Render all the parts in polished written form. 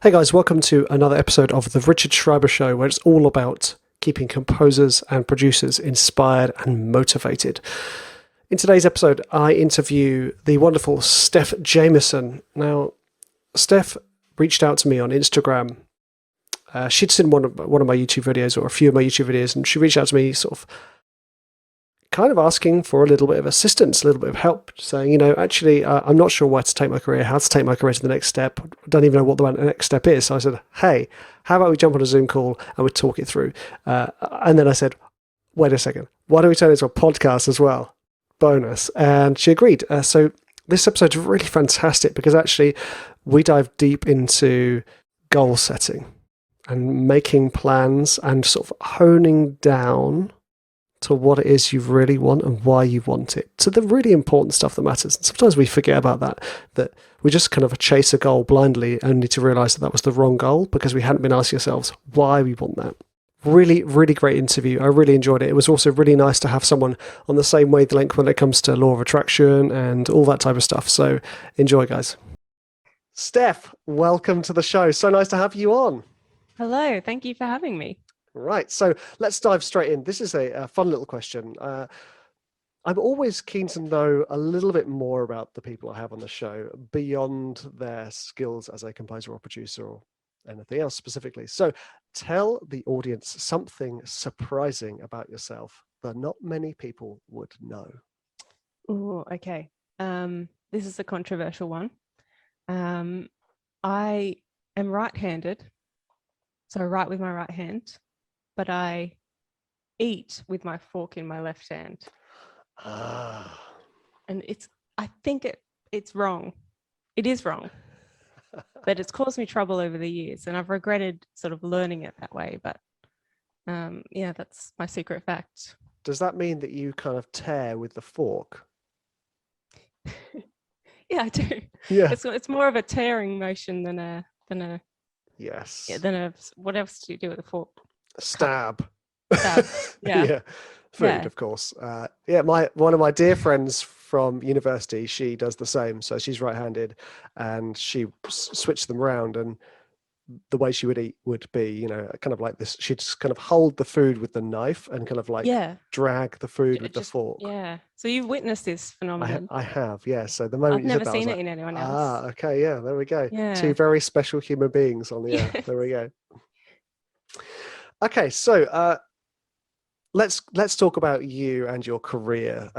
Hey guys, welcome to another episode of the Richard Schreiber Show, where it's all about keeping composers and producers inspired and motivated. In today's episode, I interview the wonderful Steph Jamieson. Now, Steph reached out to me on Instagram. She'd seen one of my YouTube videos, or a few of my YouTube videos, and she reached out to me sort of kind of asking for a little bit of assistance, a little bit of help, saying, actually, I'm not sure where to take my career, how to take my career to the next step. I don't even know what the next step is. So I said, hey, how about we jump on a Zoom call and we talk it through? And then I said, wait a second, why don't we turn it into a podcast as well? Bonus. And she agreed. So this episode's really fantastic because actually we dive deep into goal setting and making plans and sort of honing down to what it is you really want and why you want it, to the really important stuff that matters. And sometimes we forget about that we just kind of chase a goal blindly only to realize that was the wrong goal because we hadn't been asking ourselves why we want that. Really, really great interview. I really enjoyed it. It was also really nice to have someone on the same wavelength when it comes to law of attraction and all that type of stuff. So enjoy, guys. Steph, welcome to the show. So nice to have you on. Hello, thank you for having me. Right, so let's dive straight in. This is a fun little question. I'm always keen to know a little bit more about the people I have on the show beyond their skills as a composer or producer or anything else specifically. So tell the audience something surprising about yourself that not many people would know. Oh, okay. This is a controversial one. I am right-handed, so I write with my right hand, but I eat with my fork in my left hand. And I think it's wrong. It is wrong. But it's caused me trouble over the years and I've regretted sort of learning it that way. But yeah, that's my secret fact. Does that mean that you kind of tear with the fork? Yeah, I do. Yeah. It's more of a tearing motion than a yes. Yeah, than a what else do you do with a fork? Stab. Yeah. Yeah. Food, of course. One of my dear friends from university, she does the same. So she's right-handed, and she switched them around. And the way she would eat would be, kind of like this. She'd just kind of hold the food with the knife and kind of like drag the food with the fork. Yeah. So you've witnessed this phenomenon. I have, yeah. So the moment I've never seen it in anyone else. Okay, yeah. There we go. Yeah. Two very special human beings on the air. There we go. Okay, so let's talk about you and your career.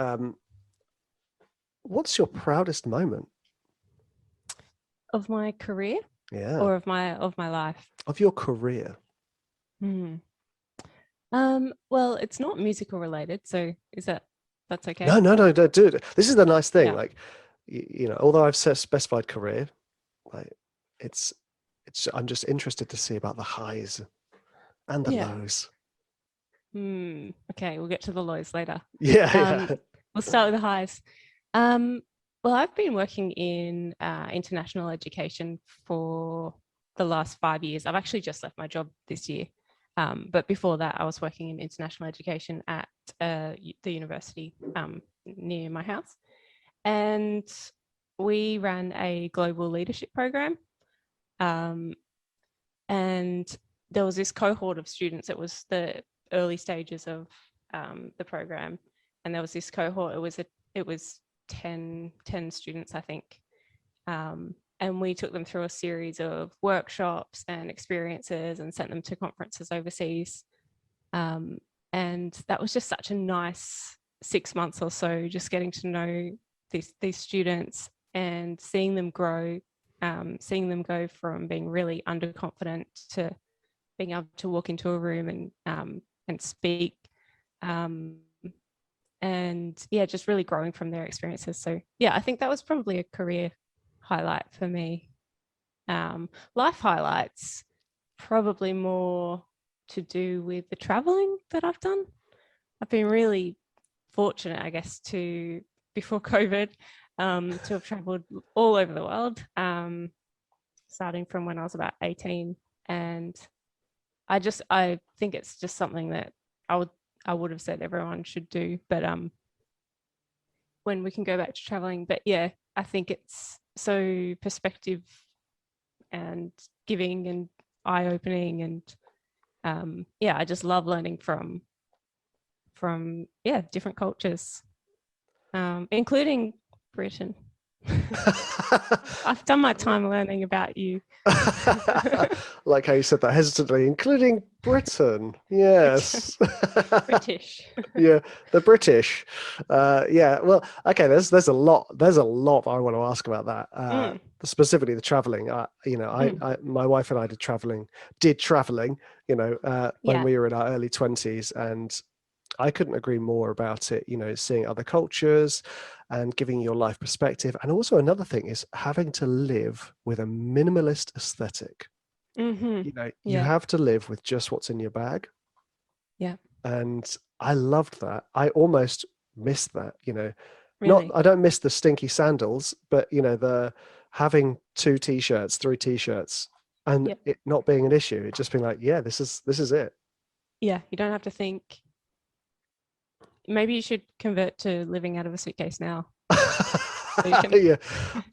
What's your proudest moment of my career? Yeah. Or of my life? Of your career. Well, it's not musical related, so that's okay? No, don't do it. This is the nice thing. Yeah. Like, although I've specified career, like I'm just interested to see about the highs and the lows. Okay, we'll get to the lows later. Yeah. We'll start with the highs. Well, I've been working in international education for the last 5 years. I've actually just left my job this year. But before that, I was working in international education at the university near my house. And we ran a global leadership program. And there was this cohort of students. It was the early stages of the program. And there was this cohort. It was 10 students, I think. And we took them through a series of workshops and experiences and sent them to conferences overseas. And that was just such a nice 6 months or so, just getting to know these students and seeing them grow, seeing them go from being really underconfident to being able to walk into a room and speak. And yeah, just really growing from their experiences. So yeah, I think that was probably a career highlight for me. Life highlights, probably more to do with the traveling that I've done. I've been really fortunate, I guess, before COVID, to have traveled all over the world, starting from when I was about 18. And I think it's just something that I would have said everyone should do, but when we can go back to traveling. But yeah, I think it's so perspective and and giving and eye-opening, and I just love learning from different cultures, including Britain. I've done my time learning about you. Like how you said that hesitantly, including Britain. Yes. British. Yeah, the British. Well, okay, there's a lot I want to ask about that. Specifically the traveling. My wife and I did traveling, when we were in our early 20s, and I couldn't agree more about it, seeing other cultures and giving your life perspective. And also another thing is having to live with a minimalist aesthetic. You have to live with just what's in your bag. Yeah. And I loved that. I almost missed that, Really? I don't miss the stinky sandals, but the having 2 t-shirts, 3 t-shirts, and it not being an issue. It just being like, yeah, this is it. Yeah. You don't have to think. Maybe you should convert to living out of a suitcase now. Yeah,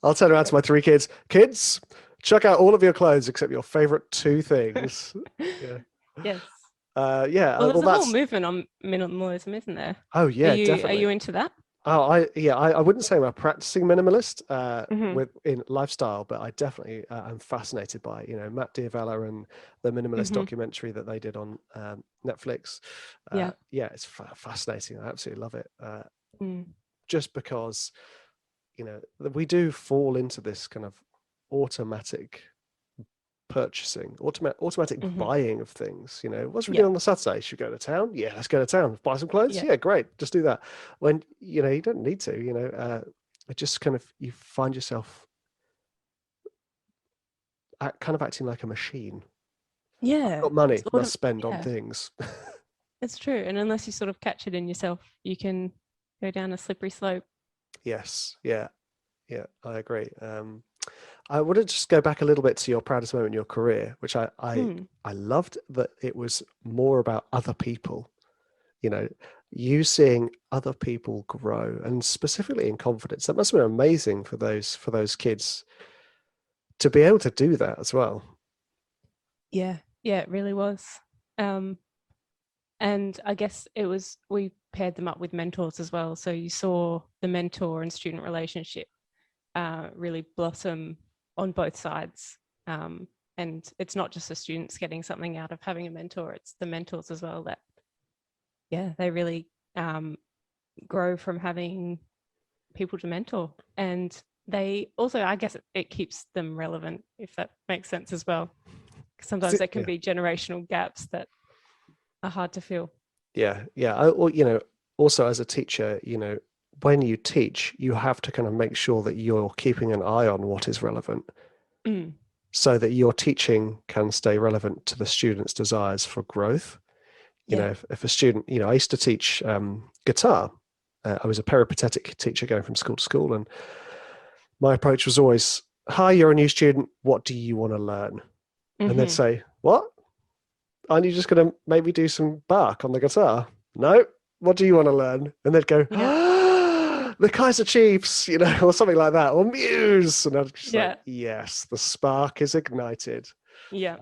I'll turn around to my 3 kids. Kids, chuck out all of your clothes except your favorite 2 things. Yeah. Yes. Well, there's a whole movement on minimalism, isn't there? Oh yeah, definitely. Are you into that? Oh, I wouldn't say I'm a practicing minimalist in lifestyle, but I definitely am fascinated by Matt D'Avella and the minimalist documentary that they did on Netflix. It's fascinating. I absolutely love it. Just because we do fall into this kind of automatic purchasing, automatic buying of things. What's we doing on the Saturday? Should we go to town? Yeah, let's go to town. Buy some clothes? Yeah, great. Just do that. When you don't need to. It just kind of, you find yourself kind of acting like a machine. Yeah, got money, must spend on things. It's true, and unless you sort of catch it in yourself, you can go down a slippery slope. Yes, yeah, I agree. I want to just go back a little bit to your proudest moment in your career, which I loved that it was more about other people, you seeing other people grow, and specifically in confidence. That must have been amazing for those kids to be able to do that as well. Yeah, it really was. And I guess we paired them up with mentors as well. So you saw the mentor and student relationship really blossom on both sides. And it's not just the students getting something out of having a mentor, it's the mentors as well that, they really grow from having people to mentor. And they also, I guess it keeps them relevant, if that makes sense as well. Sometimes there can be generational gaps that are hard to fill. Also as a teacher, when you teach, you have to kind of make sure that you're keeping an eye on what is relevant, so that your teaching can stay relevant to the student's desires for growth. If a student, I used to teach guitar. I was a peripatetic teacher going from school to school, and my approach was always, hi, you're a new student, what do you want to learn? And they'd say, what? Aren't you just going to maybe do some Bach on the guitar? No. What do you want to learn? And they'd go, the Kaiser Chiefs, or something like that, or Muse. And I'd just like, yes, the spark is ignited. Yeah.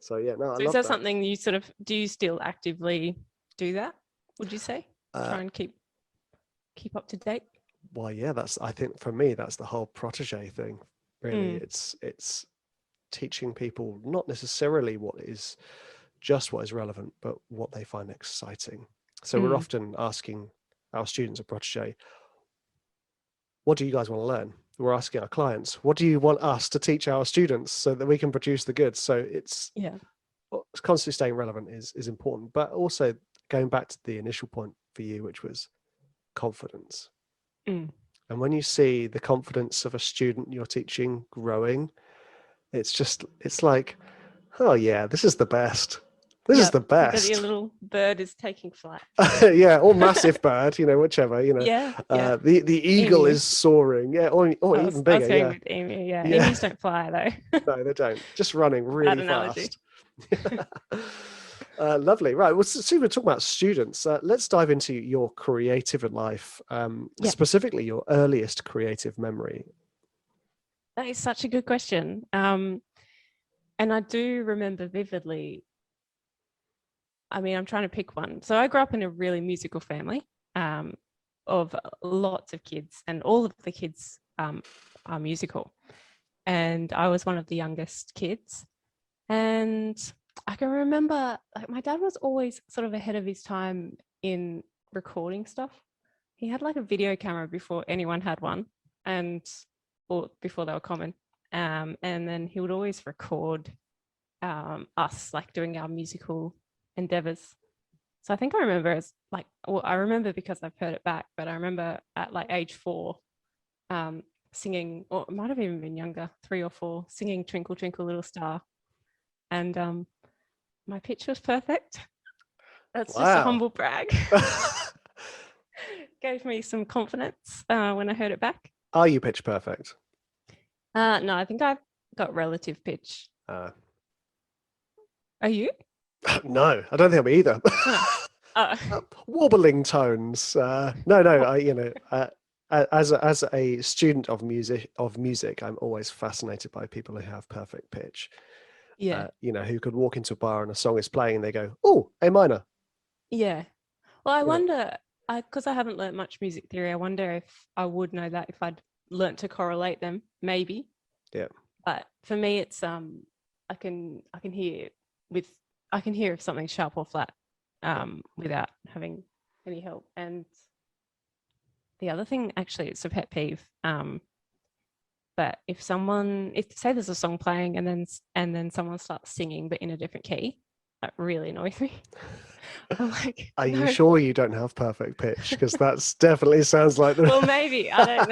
So I love is that something you do you still actively do that, would you say? Try and keep up to date? Well, yeah, I think for me, that's the whole protege thing. Really, it's teaching people not necessarily what is relevant, but what they find exciting. So we're often asking our students at Protégé, what do you guys want to learn? We're asking our clients, what do you want us to teach our students so that we can produce the goods? So it's constantly staying relevant is important, but also going back to the initial point for you, which was confidence. And when you see the confidence of a student you're teaching growing, it's like, oh yeah, this is the best. This is the best. Your little bird is taking flight. Or massive bird, whichever, the eagle is soaring, or even bigger. I was with emu, Emus don't fly though. No, they don't. Just running really fast. Lovely. Right. Well, so we're talking about students. Let's dive into your creative life, specifically your earliest creative memory. That is such a good question. And I do remember vividly, I mean, I'm trying to pick one. So I grew up in a really musical family of lots of kids, and all of the kids are musical. And I was one of the youngest kids. And I can remember, like, my dad was always sort of ahead of his time in recording stuff. He had like a video camera before anyone had one, or before they were common. And then he would always record us like doing our musical endeavors. So I think I remember I remember because I've heard it back, but I remember at like age 4 singing, or it might have even been younger, 3 or 4, singing Twinkle Twinkle Little Star. And my pitch was perfect. That's just a humble brag. Gave me some confidence when I heard it back. Are you pitch perfect? No, I think I've got relative pitch. Are you? No, I don't think I'm either. Wobbling tones. No. As a student of music, I'm always fascinated by people who have perfect pitch. Yeah. Who could walk into a bar and a song is playing and they go, "Oh, A minor." Yeah. Well, I wonder, because I haven't learnt much music theory, I wonder if I would know that if I'd learnt to correlate them, maybe. Yeah. But for me, it's I can hear if something's sharp or flat without having any help. And the other thing, actually, it's a pet peeve. But if say there's a song playing and then someone starts singing but in a different key, that really annoys me. I'm like, are you sure you don't have perfect pitch? Because that's definitely sounds like the. Well, maybe. I don't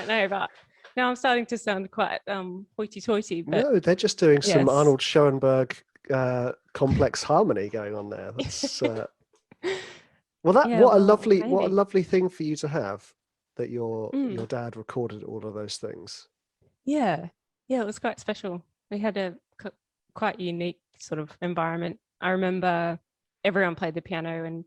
know. But now I'm starting to sound quite hoity-toity. But no, they're just doing some Arnold Schoenberg complex harmony going on there. That's what a lovely thing for you to have, that your dad recorded all of those things. Yeah, it was quite special. We had a quite unique sort of environment. I remember everyone played the piano, and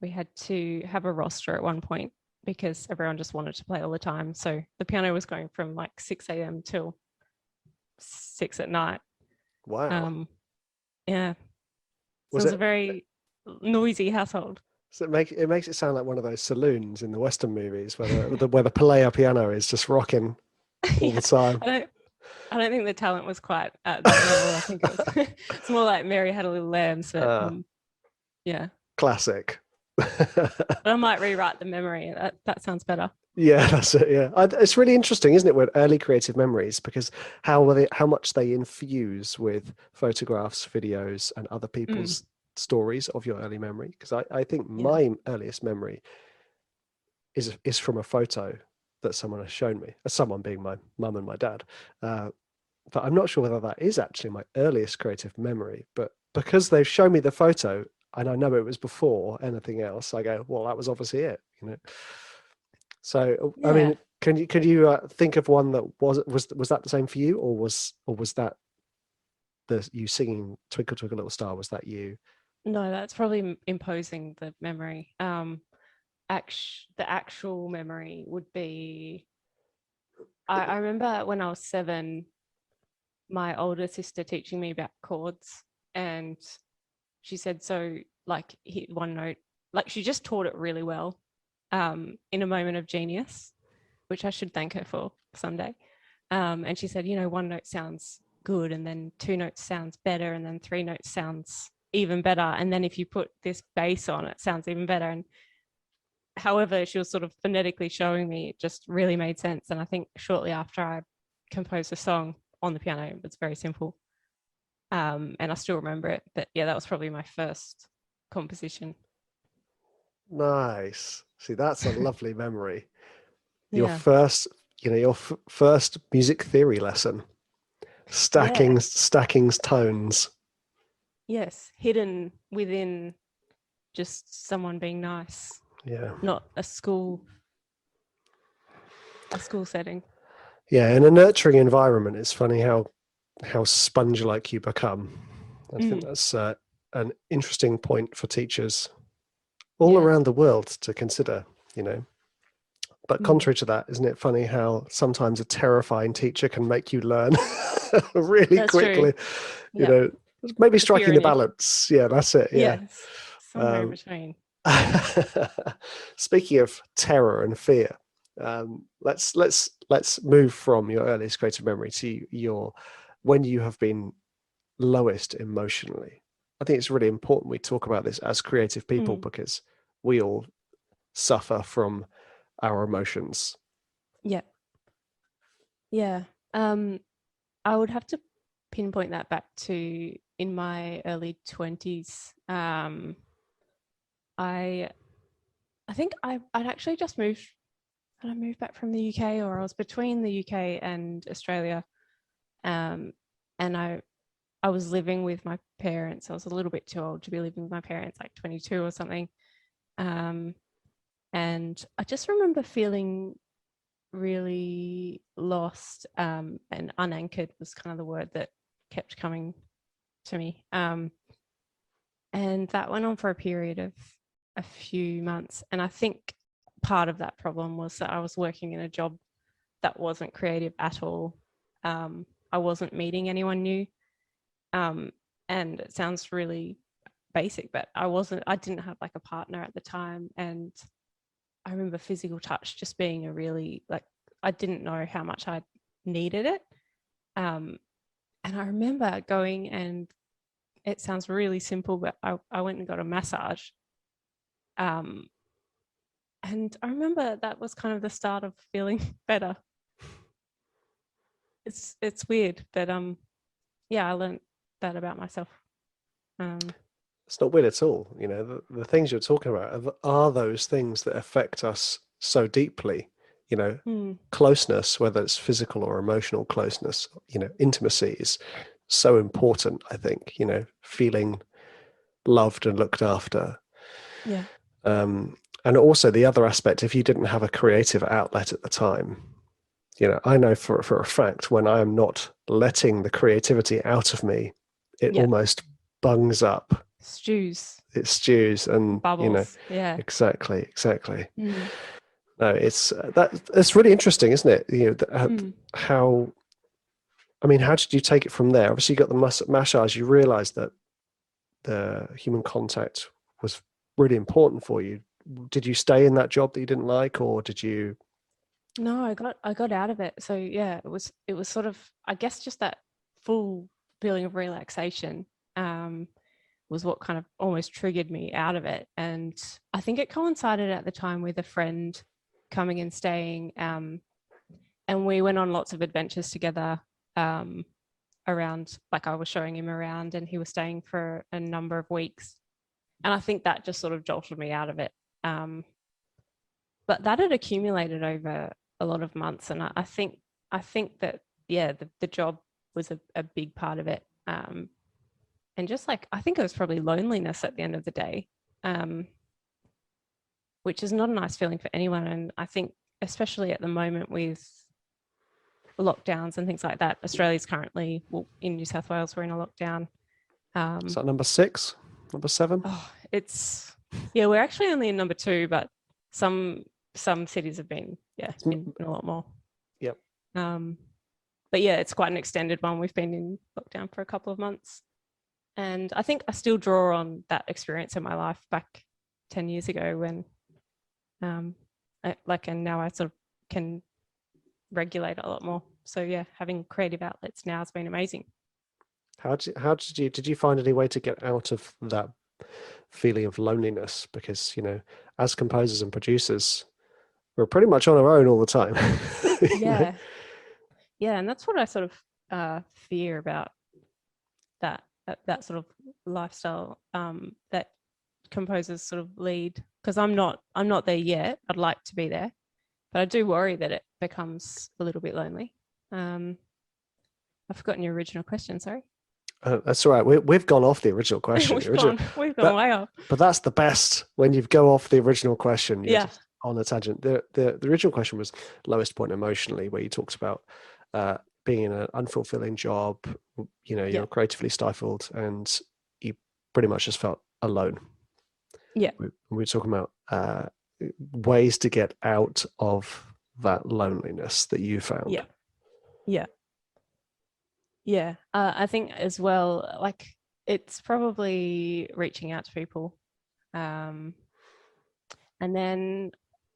we had to have a roster at one point because everyone just wanted to play all the time. So the piano was going from like 6 a.m. till 6 at night. Wow. Yeah. So it was a very noisy household. So it makes it sound like one of those saloons in the Western movies where the player piano is just rocking all the time. I don't think the talent was quite at that level. I think it's more like Mary Had a Little Lamb. So yeah. Classic. But I might rewrite the memory. That sounds better. Yeah, that's it. Yeah, it's really interesting, isn't it, with early creative memories, because how much they infuse with photographs, videos, and other people's stories of your early memory. Because I think my earliest memory is from a photo that someone has shown me, someone being my mum and my dad. But I'm not sure whether that is actually my earliest creative memory. But because they've shown me the photo and I know it was before anything else, I go, well, that was obviously it, So I mean, can you think of one that was that the same for you, or was that you singing Twinkle Twinkle Little Star? Was that you? No, that's probably imposing the memory. The actual memory would be, I remember when I was 7, my older sister teaching me about chords, and she said, so like hit one note, like she just taught it really well in a moment of genius, which I should thank her for someday. And she said, one note sounds good, and then 2 notes sounds better, and then 3 notes sounds even better, and then if you put this bass on, it sounds even better. And however she was sort of phonetically showing me, it just really made sense. And I think shortly after I composed a song on the piano, it was very simple, and I still remember it. But yeah, that was probably my first composition. Nice. See, that's a lovely memory. Your first first music theory lesson, stacking's tones. Yes, hidden within just someone being nice. Yeah, not a school setting. Yeah, in a nurturing environment, it's funny how sponge-like you become. I think that's an interesting point for teachers all around the world to consider. But contrary to that, isn't it funny how sometimes a terrifying teacher can make you learn really That's quickly? true. You Yep. know, maybe The fear striking the in you. balance. Yeah, that's it. Yeah. Yes. Somewhere in between. Speaking of terror and fear, let's move from your earliest creative memory to your when you have been lowest emotionally. I think it's really important we talk about this as creative people because we all suffer from our emotions. Yeah. Yeah. I would have to pinpoint that back to in my early 20s. I think I'd actually just moved. Had I moved back from the UK, or I was between the UK and Australia, and I was living with my parents. I was a little bit too old to be living with my parents, like 22 or something. And I just remember feeling really lost, and unanchored was kind of the word that kept coming to me. And that went on for a period of a few months. And I think part of that problem was that I was working in a job that wasn't creative at all. I wasn't meeting anyone new. And it sounds really basic, but I didn't have like a partner at the time. And I remember physical touch just being a really, like, I didn't know how much I needed it. And I remember going, and it sounds really simple, but I went and got a massage. And I remember that was kind of the start of feeling better. It's weird, but yeah, I learned that about myself. It's not weird at all. You know, the things you're talking about are those things that affect us so deeply. You know, closeness, whether it's physical or emotional closeness, you know, intimacy is so important, I think, you know, feeling loved and looked after. Yeah. And also the other aspect, if you didn't have a creative outlet at the time, you know, I know for a fact when I am not letting the creativity out of me, it almost bungs up. Stews. It stews and bubbles. You know, yeah. Exactly. No, it's really interesting, isn't it? You know, how. I mean, how did you take it from there? Obviously, you got the massage. You realised that the human contact was really important for you. Did you stay in that job that you didn't like, or did you? No, I got out of it. So yeah, it was sort of, I guess, just that full feeling of relaxation was what kind of almost triggered me out of it. And I think it coincided at the time with a friend coming and staying, and we went on lots of adventures together, around, like, I was showing him around and he was staying for a number of weeks. And I think that just sort of jolted me out of it. But that had accumulated over a lot of months. And I think that, yeah, the job was a big part of it. And just like, I think it was probably loneliness at the end of the day, which is not a nice feeling for anyone. And I think, especially at the moment with lockdowns and things like that, Australia's currently, well, in New South Wales, we're in a lockdown. Is that number 6, number 7? Oh, yeah, we're actually only in number 2, but some cities have been, in a lot more. Yep. But yeah, it's quite an extended one. We've been in lockdown for a couple of months. And I think I still draw on that experience in my life back 10 years ago when, and now I sort of can regulate a lot more. So yeah, having creative outlets now has been amazing. Did you find any way to get out of that feeling of loneliness? Because, you know, as composers and producers, we're pretty much on our own all the time. Yeah. Yeah. And that's what I sort of fear about that sort of lifestyle that composers sort of lead, because I'm not there yet. I'd like to be there, but I do worry that it becomes a little bit lonely. I've forgotten your original question, sorry. That's all right. We've gone off the original question. We've gone way off. But that's the best, when you go off the original question. You're just on a tangent. The original question was lowest point emotionally, where you talked about being in an unfulfilling job. You know, you're creatively stifled, and you pretty much just felt alone. Yeah. We were talking about ways to get out of that loneliness that you found? Yeah. Yeah. Yeah. I think as well, like it's probably reaching out to people. And then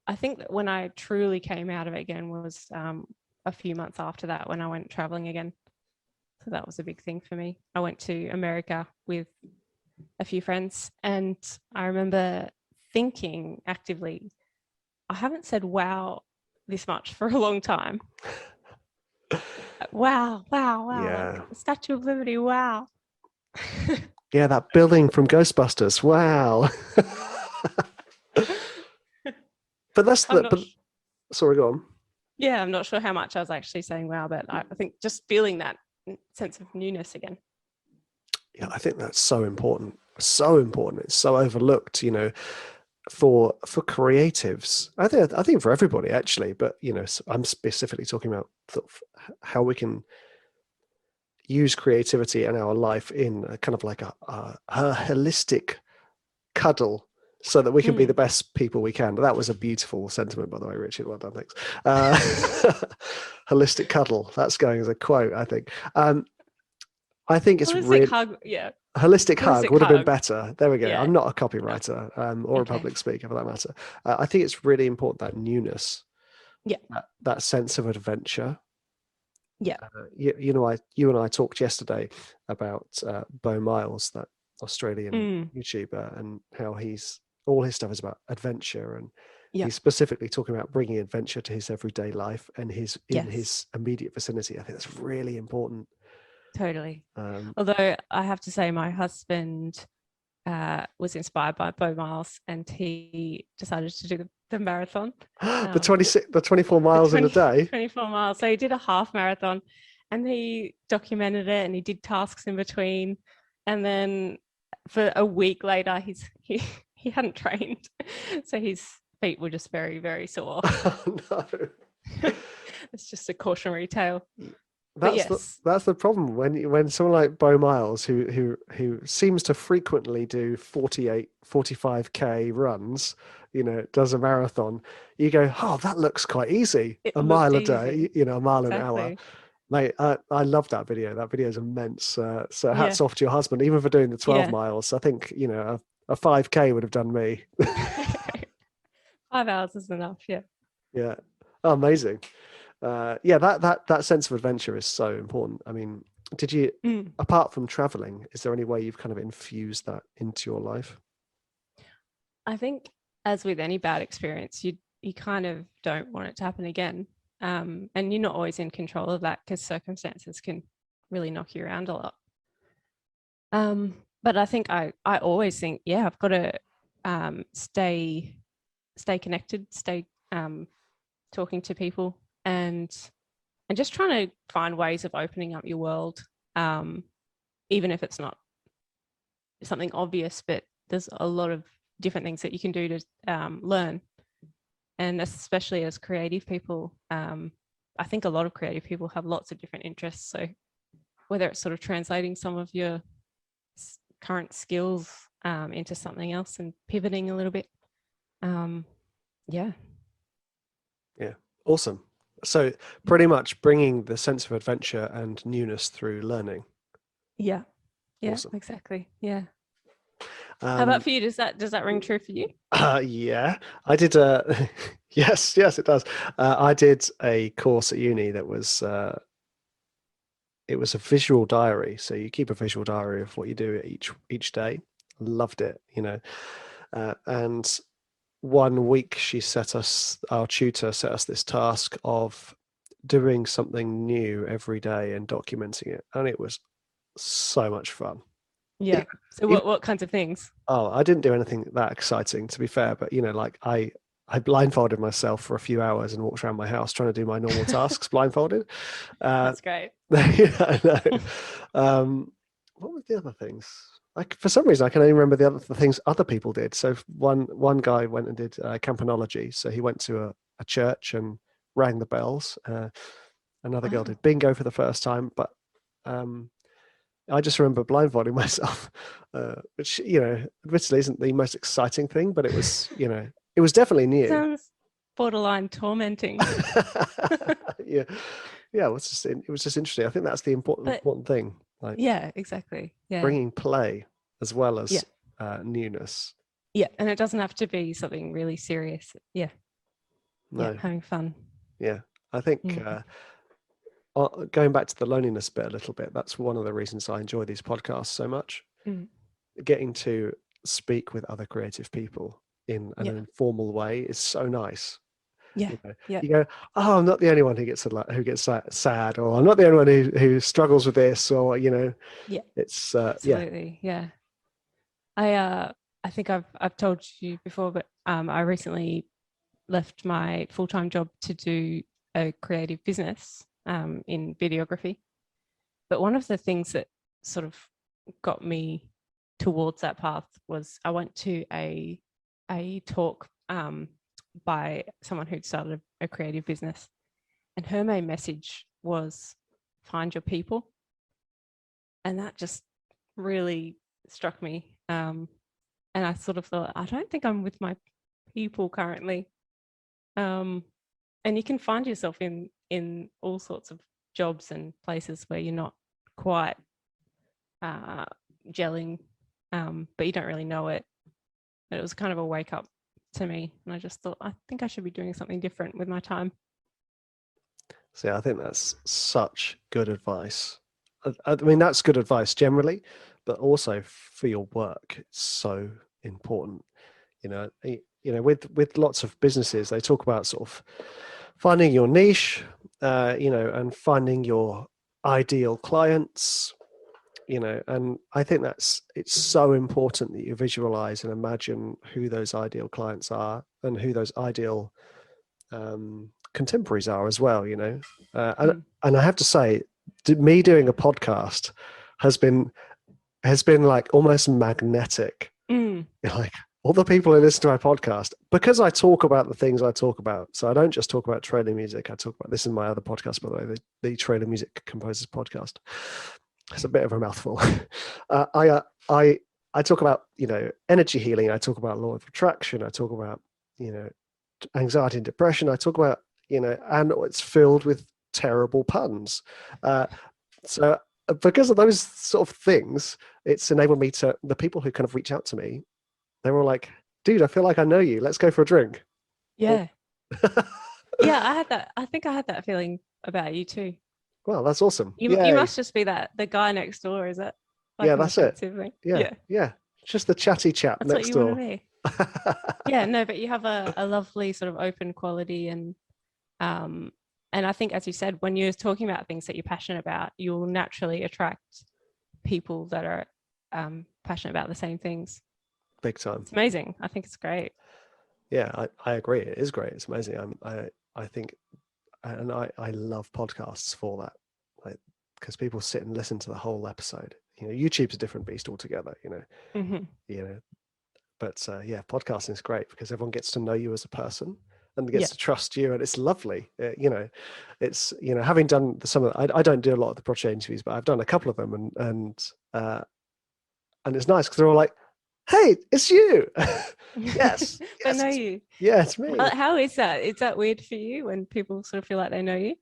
I think that when I truly came out of it again was a few months after that when I went traveling again. So that was a big thing for me. I went to America with a few friends, and I remember thinking actively, I haven't said wow this much for a long time. Wow, wow, wow. Yeah. Like the Statue of Liberty, wow. Yeah, that building from Ghostbusters. Wow. But that's I'm the. not But sorry, go on. yeah, I'm not sure how much I was actually saying wow, but I think just feeling that sense of newness again. Yeah, I think that's so important. So important. It's so overlooked. For creatives. I think for everybody actually. But I'm specifically talking about sort of how we can use creativity in our life in a kind of like a holistic cuddle so that we can be the best people we can. That was a beautiful sentiment, by the way, Richard. Well done, thanks. Holistic cuddle. That's going as a quote, I think. I think it's really hug, yeah. Holistic hug would have been better. There we go. Yeah. I'm not a copywriter or a Okay. public speaker for that matter. I think it's really important, that newness, Yeah. that sense of adventure. Yeah. You and I talked yesterday about Bo Miles, that Australian YouTuber, and how all his stuff is about adventure, and he's specifically talking about bringing adventure to his everyday life and in his immediate vicinity. I think that's really important. Totally. Although I have to say, my husband was inspired by Bo Miles, and he decided to do the marathon. The 24 miles in a day. 24 miles. So he did a half marathon, and he documented it, and he did tasks in between. And then for a week later, he hadn't trained, so his feet were just very, very sore. Oh, no. It's just a cautionary tale. That's the problem when someone like Bo Miles, who seems to frequently do 45k runs, does a marathon, you go, oh, that looks quite easy. A mile a day, a mile an hour. Mate, I love that video. That video is immense. So hats off to your husband, even for doing the 12 miles. I think, a 5k would have done me. 5 hours is enough. Yeah. Yeah. Oh, amazing. That sense of adventure is so important. I mean, did you, apart from traveling, is there any way you've kind of infused that into your life? I think, as with any bad experience, you kind of don't want it to happen again. And you're not always in control of that, because circumstances can really knock you around a lot. But I think I always think, I've got to stay connected, stay talking to people, and just trying to find ways of opening up your world, even if it's not something obvious, but there's a lot of different things that you can do to learn. And especially as creative people, I think a lot of creative people have lots of different interests. So whether it's sort of translating some of your current skills into something else and pivoting a little bit. Yeah. Awesome. So pretty much bringing the sense of adventure and newness through learning. Yeah. Awesome. Exactly. Yeah. How about for you? Does that ring true for you? Yeah, I did. Yes, it does. I did a course at uni that was, it was a visual diary. So you keep a visual diary of what you do each day. Loved it, and one week our tutor set us this task of doing something new every day and documenting it. And it was so much fun. Yeah. So what kinds of things? Oh, I didn't do anything that exciting, to be fair, but like I blindfolded myself for a few hours and walked around my house trying to do my normal tasks blindfolded. That's great. I know. What were the other things? For some reason, I can only remember the things other people did. So one guy went and did campanology. So he went to a church and rang the bells. Another girl did bingo for the first time, but I just remember blindfolding myself, which admittedly isn't the most exciting thing, but it was it was definitely new. Sounds borderline tormenting. Yeah, yeah. It was just interesting. I think that's the important thing. Like, yeah, exactly. Yeah, bringing play as well as yeah, newness. yeah, and it doesn't have to be something really serious. Yeah, No, yeah, having fun. yeah. I think going back to the loneliness bit a little bit, that's one of the reasons I enjoy these podcasts so much. Mm. Getting to speak with other creative people in an informal way is so nice. Yeah, You go, oh, I'm not the only one who gets sad, or I'm not the only one who struggles with this, or it's absolutely, yeah. I think I've told you before, but I recently left my full-time job to do a creative business in videography. But one of the things that sort of got me towards that path was I went to a talk by someone who'd started a creative business, and her main message was find your people, and that just really struck me. And I sort of thought, I don't think I'm with my people currently. And you can find yourself in all sorts of jobs and places where you're not quite gelling, but you don't really know it. But it was kind of a wake up to me, and I just thought, I think I should be doing something different with my time. So I think that's such good advice. I mean, that's good advice generally, but also for your work, it's so important. With lots of businesses, they talk about sort of finding your niche, and finding your ideal clients, and I think it's so important that you visualize and imagine who those ideal clients are and who those ideal contemporaries are as well, and I have to say, me doing a podcast has been like almost magnetic. Like, all the people who listen to my podcast, because I talk about the things I talk about. So I don't just talk about trailer music. I talk about, this in my other podcast, by the way, the Trailer Music Composers Podcast. It's a bit of a mouthful. I talk about, energy healing. I talk about law of attraction. I talk about, anxiety and depression. I talk about, and it's filled with terrible puns. So because of those sort of things, it's enabled me to, the people who kind of reach out to me, they were like, dude, I feel like I know you. Let's go for a drink. Yeah. Yeah, I had that. I think I had that feeling about you too. Well, that's awesome. You must just be the guy next door, is it? Like, yeah, that's it. Yeah. Just the chatty chap that's next what you door. Want to be. Yeah, no, but you have a lovely sort of open quality, and I think, as you said, when you're talking about things that you're passionate about, you'll naturally attract people that are passionate about the same things. Big time. It's amazing. I think it's great. Yeah, I agree. It is great. It's amazing. I think, and I love podcasts for that, like, because people sit and listen to the whole episode. YouTube's a different beast altogether. But podcasting is great because everyone gets to know you as a person and gets to trust you, and it's lovely. It's having done some of I don't do a lot of the project interviews, but I've done a couple of them, and it's nice because they're all like, hey, it's you. Yes. I know you. Yeah, it's me. How is that? Is that weird for you when people sort of feel like they know you?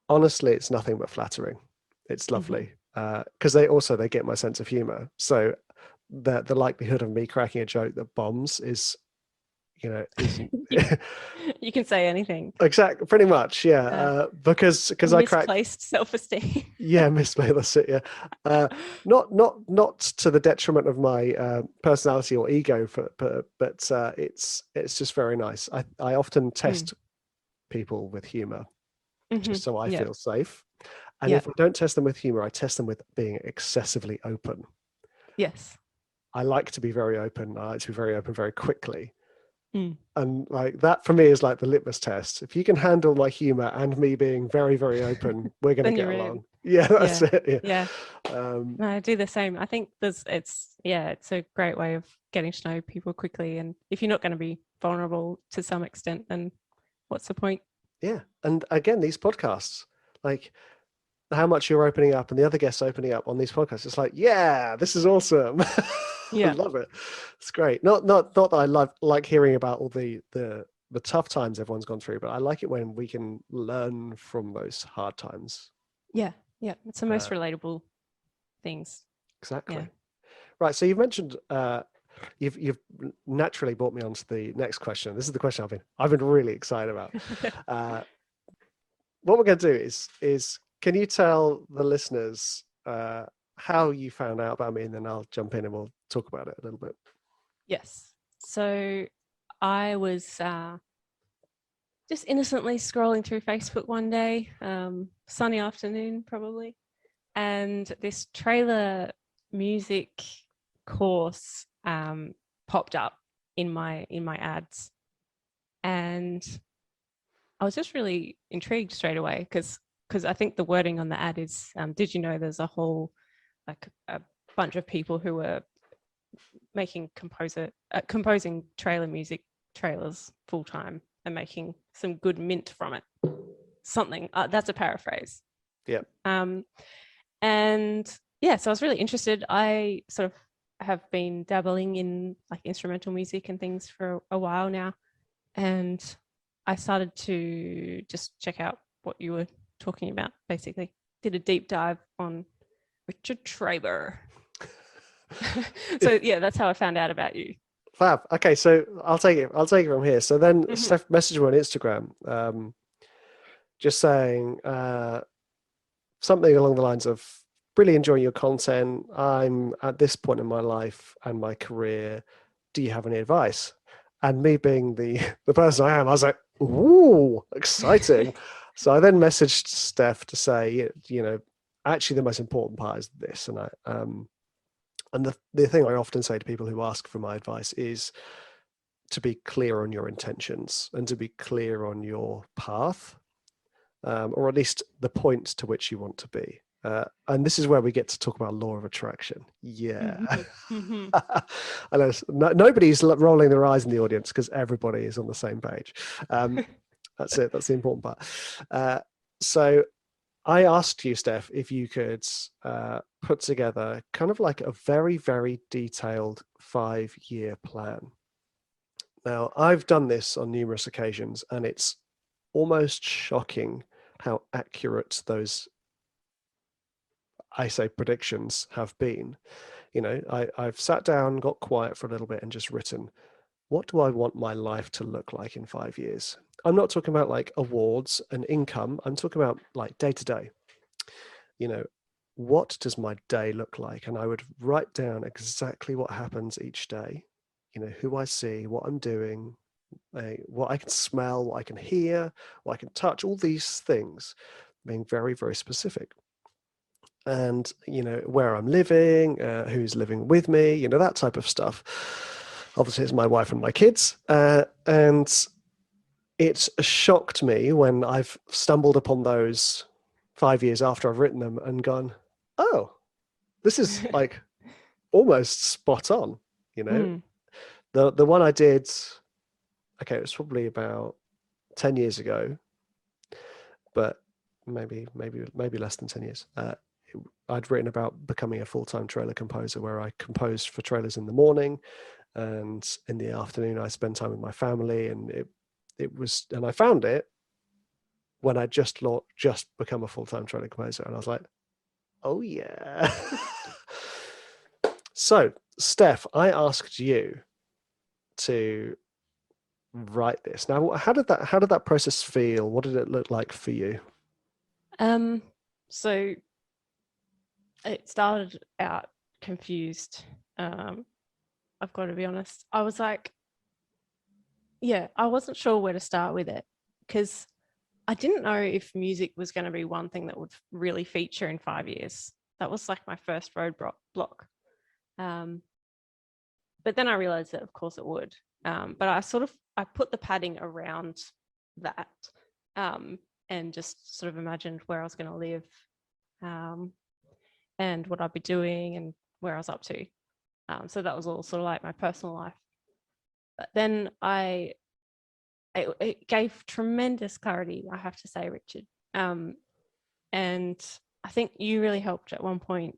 Honestly, it's nothing but flattering. It's lovely because they get my sense of humor. So the likelihood of me cracking a joke that bombs is, you can say anything. Exactly, pretty much, yeah. Because I crack misplaced self-esteem. Yeah, misplaced. That's it. Yeah, not to the detriment of my personality or ego, but it's just very nice. I often test people with humor, just so I feel safe. And if I don't test them with humor, I test them with being excessively open. Yes. I like to be very open. I like to be very open very quickly. And like that for me is like the litmus test. If you can handle my humor and me being very, very open, we're going to get along. Yeah, that's it. Yeah. No, I do the same. I think it's a great way of getting to know people quickly. And if you're not going to be vulnerable to some extent, then what's the point? Yeah. And again, these podcasts, like how much you're opening up and the other guests opening up on these podcasts, it's like, yeah, this is awesome. I Yeah. love it. It's great. Not that I like hearing about all the tough times everyone's gone through, but I like it when we can learn from those hard times. Yeah. Yeah. It's the most Uh, relatable things. Yeah. exactly. Right. So you've mentioned you've naturally brought me on to the next question. This is the question I've been really excited about. What we're going to do is can you tell the listeners how you found out about me, and then I'll jump in and we'll talk about it a little bit. Yes. So I was just innocently scrolling through Facebook one day, sunny afternoon probably, and this trailer music course popped up in my ads, and I was just really intrigued straight away because I think the wording on the ad is, did you know there's a whole like a bunch of people who were making composing trailer music trailers full time and making some good mint from it. Something that's a paraphrase. Yeah. And yeah, so I was really interested. I sort of have been dabbling in like instrumental music and things for a while now, and I started to just check out what you were talking about. Basically, did a deep dive on Richard Schreiber. So yeah, that's how I found out about you. Fab. Okay, so I'll take it from here. So then Steph messaged me on Instagram, just saying something along the lines of, really enjoying your content. I'm at this point in my life and my career. Do you have any advice? And me being the person I am, I was like, ooh, exciting. So I then messaged Steph to say, actually the most important part is this. And and the thing I often say to people who ask for my advice is to be clear on your intentions and to be clear on your path, or at least the point to which you want to be. And this is where we get to talk about law of attraction. Yeah. I know nobody's rolling their eyes in the audience because everybody is on the same page. That's it. That's the important part. So I asked you, Steph, if you could put together kind of like a very, very detailed 5-year plan. Now, I've done this on numerous occasions, and it's almost shocking how accurate those, I say, predictions have been. I've sat down, got quiet for a little bit, and just written, what do I want my life to look like in 5 years? I'm not talking about like awards and income. I'm talking about like day to day. What does my day look like? And I would write down exactly what happens each day, who I see, what I'm doing, what I can smell, what I can hear, what I can touch, all these things, being very, very specific. And, where I'm living, who's living with me, that type of stuff. Obviously, it's my wife and my kids. And it's shocked me when I've stumbled upon those 5 years after I've written them and gone, oh, this is like almost spot on. The one I did, okay, it was probably about 10 years ago, but maybe less than 10 years. I'd written about becoming a full-time trailer composer, where I composed for trailers in the morning, and in the afternoon I spend time with my family. And and I found it when I just become a full-time trailer composer, and I was like, oh yeah. So Steph, I asked you to write this. Now, how did that process feel? What did it look like for you? So it started out confused. I've got to be honest. I was like, yeah, I wasn't sure where to start with it, because I didn't know if music was going to be one thing that would really feature in 5 years. That was like my first roadblock. But then I realized that of course it would. But I put the padding around that, and just sort of imagined where I was going to live, and what I'd be doing and where I was up to. So that was all sort of like my personal life. But then it gave tremendous clarity, I have to say, Richard. And I think you really helped at one point,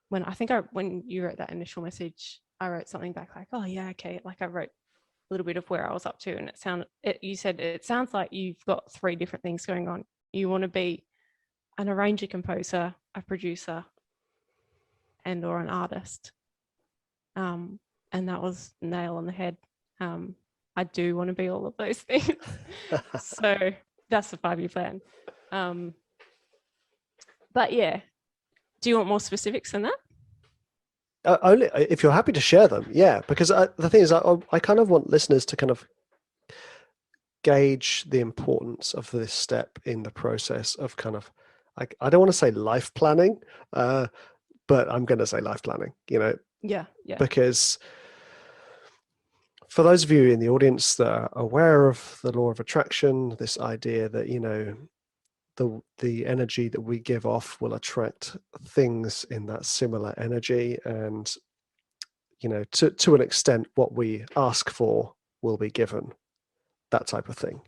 when you wrote that initial message, I wrote something back like, oh yeah, okay. Like I wrote a little bit of where I was up to, and you said it sounds like you've got 3 different things going on. You want to be an arranger, composer, a producer, and or an artist. And that was nail on the head. I do want to be all of those things. So that's the 5-year plan. But yeah, do you want more specifics than that? Only if you're happy to share them, yeah. Because the thing is, I kind of want listeners to kind of gauge the importance of this step in the process of kind of, I don't want to say life planning, but I'm going to say life planning, Yeah. Because for those of you in the audience that are aware of the law of attraction, this idea that, the energy that we give off will attract things in that similar energy, and to an extent what we ask for will be given, that type of thing.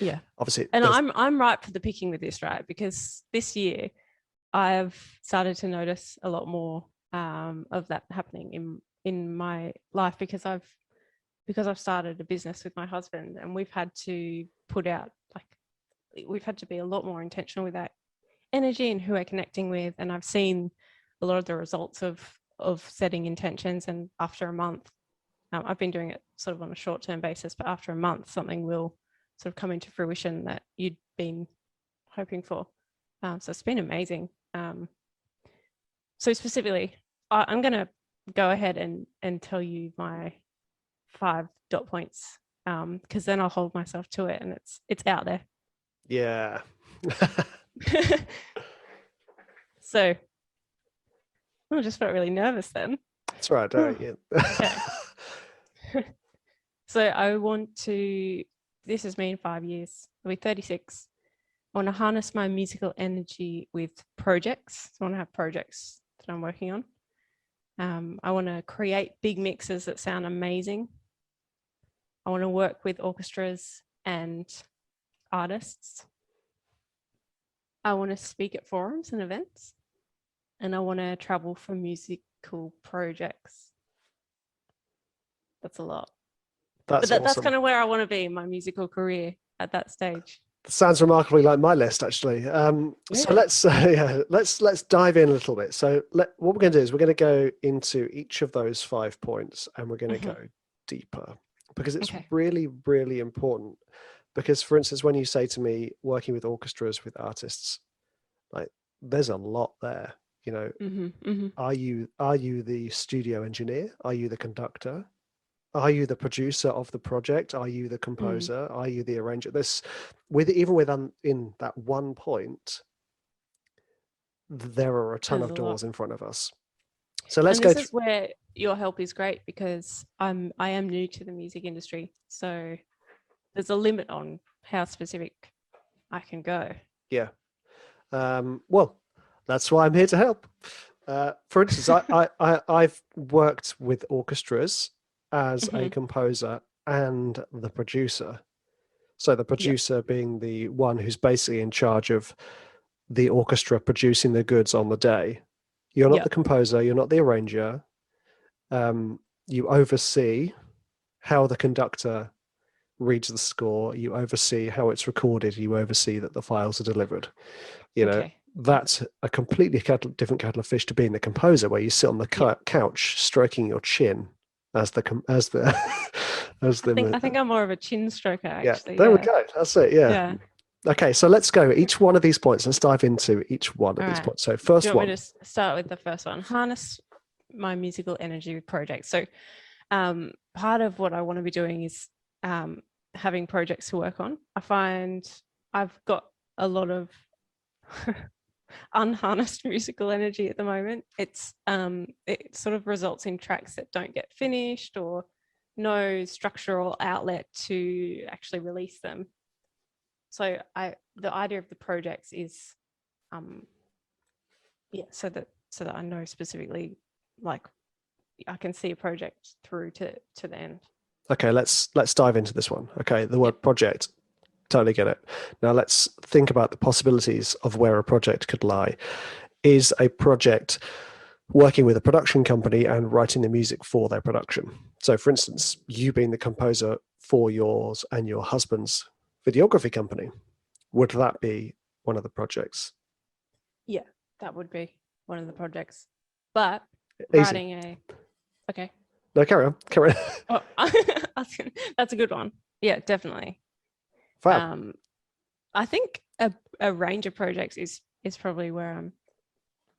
Yeah, obviously. And I'm ripe for the picking with this, right? Because this year I've started to notice a lot more of that happening in my life, because I've started a business with my husband, and we've had to be a lot more intentional with that energy and who we're connecting with. And I've seen a lot of the results of setting intentions. And after a month, I've been doing it sort of on a short-term basis, but after a month, something will sort of come into fruition that you'd been hoping for. So it's been amazing. So specifically, I'm going to go ahead and tell you my 5 dot points, because then I'll hold myself to it, and it's out there. Yeah. So I just felt really nervous then. That's right. Yeah. Okay. So I want to, this is me in 5 years. I'll be 36. I want to harness my musical energy with projects. So I want to have projects that I'm working on. I want to create big mixes that sound amazing. I want to work with orchestras and artists. I want to speak at forums and events. And I want to travel for musical projects. That's a lot. That's kind of where I want to be in my musical career at that stage. Sounds remarkably like my list, actually. So let's dive in a little bit. So what we're going to do is we're going to go into each of those 5 points, and we're going to go deeper, because it's really, really important. Because, for instance, when you say to me working with orchestras, with artists, like there's a lot there. Are you the studio engineer? Are you the conductor? Are you the producer of the project? Are you the composer? Are you the arranger? In that one point, there are a ton of doors in front of us. So let's go. This is where your help is great, because I am new to the music industry, so there's a limit on how specific I can go. Yeah. Well, that's why I'm here to help. For instance, I've worked with orchestras as a composer and the producer. So the producer being the one who's basically in charge of the orchestra producing the goods on the day. You're not the composer, you're not the arranger. You oversee how the conductor reads the score, you oversee how it's recorded, you oversee that the files are delivered. That's a completely different kettle of fish to being the composer, where you sit on the couch stroking your chin as the I think I'm more of a chin stroker, actually. There we go. That's it. Yeah. Okay, so let's go each one of these points. Let's dive into each one of these points. So first one. Me to start with the first one. Harness my musical energy with projects. So part of what I want to be doing is having projects to work on. I find I've got a lot of unharnessed musical energy at the moment. It sort of results in tracks that don't get finished, or no structural outlet to actually release them. So the idea of the projects is so that I know specifically, like I can see a project through to the end. Okay, let's dive into this one. Okay, the word project. Totally get it. Now let's think about the possibilities of where a project could lie. is a project working with a production company and writing the music for their production. So for instance, you being the composer for yours and your husband's videography company, would that be one of the projects? Yeah, that would be one of the projects. But Easy. Okay. No, carry on. Oh, that's a good one. Yeah, definitely. Fab. I think a range of projects is probably where I'm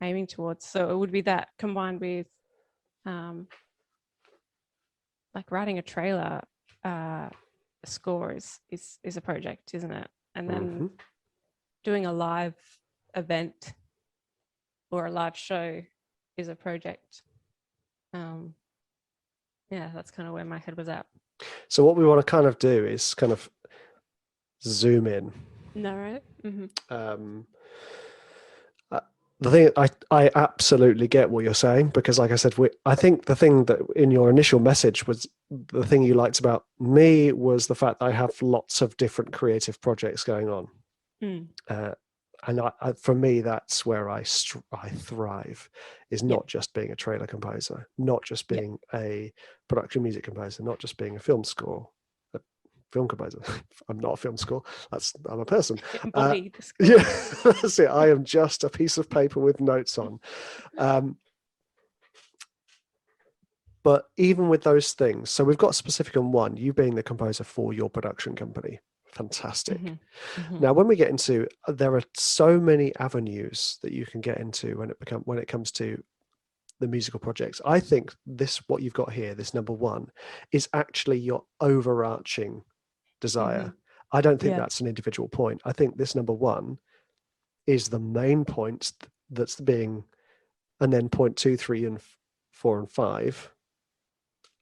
aiming towards. So it would be that combined with like writing a trailer score is a project, isn't it? And then doing a live event or a live show is a project. Yeah, that's kind of where my head was at. So what we want to kind of do is kind of zoom in. No, right? The thing, I absolutely get what you're saying, because like I said, I think the thing that in your initial message was the thing you liked about me was the fact that I have lots of different creative projects going on. And for me, that's where I thrive, is not just being a trailer composer, not just being a production music composer, not just being a film composer. I'm not a film score. I'm a person. Yeah, that's it. I am just a piece of paper with notes on. But even with those things, so we've got specific on one, you being the composer for your production company. Fantastic. Now, when we get into, there are so many avenues that you can get into when it comes to the musical projects. I think what you've got here, this number one, is actually your overarching desire. I don't think that's an individual point. I think this number one is the main point that's being, and then point 2, 3, and 4 and 5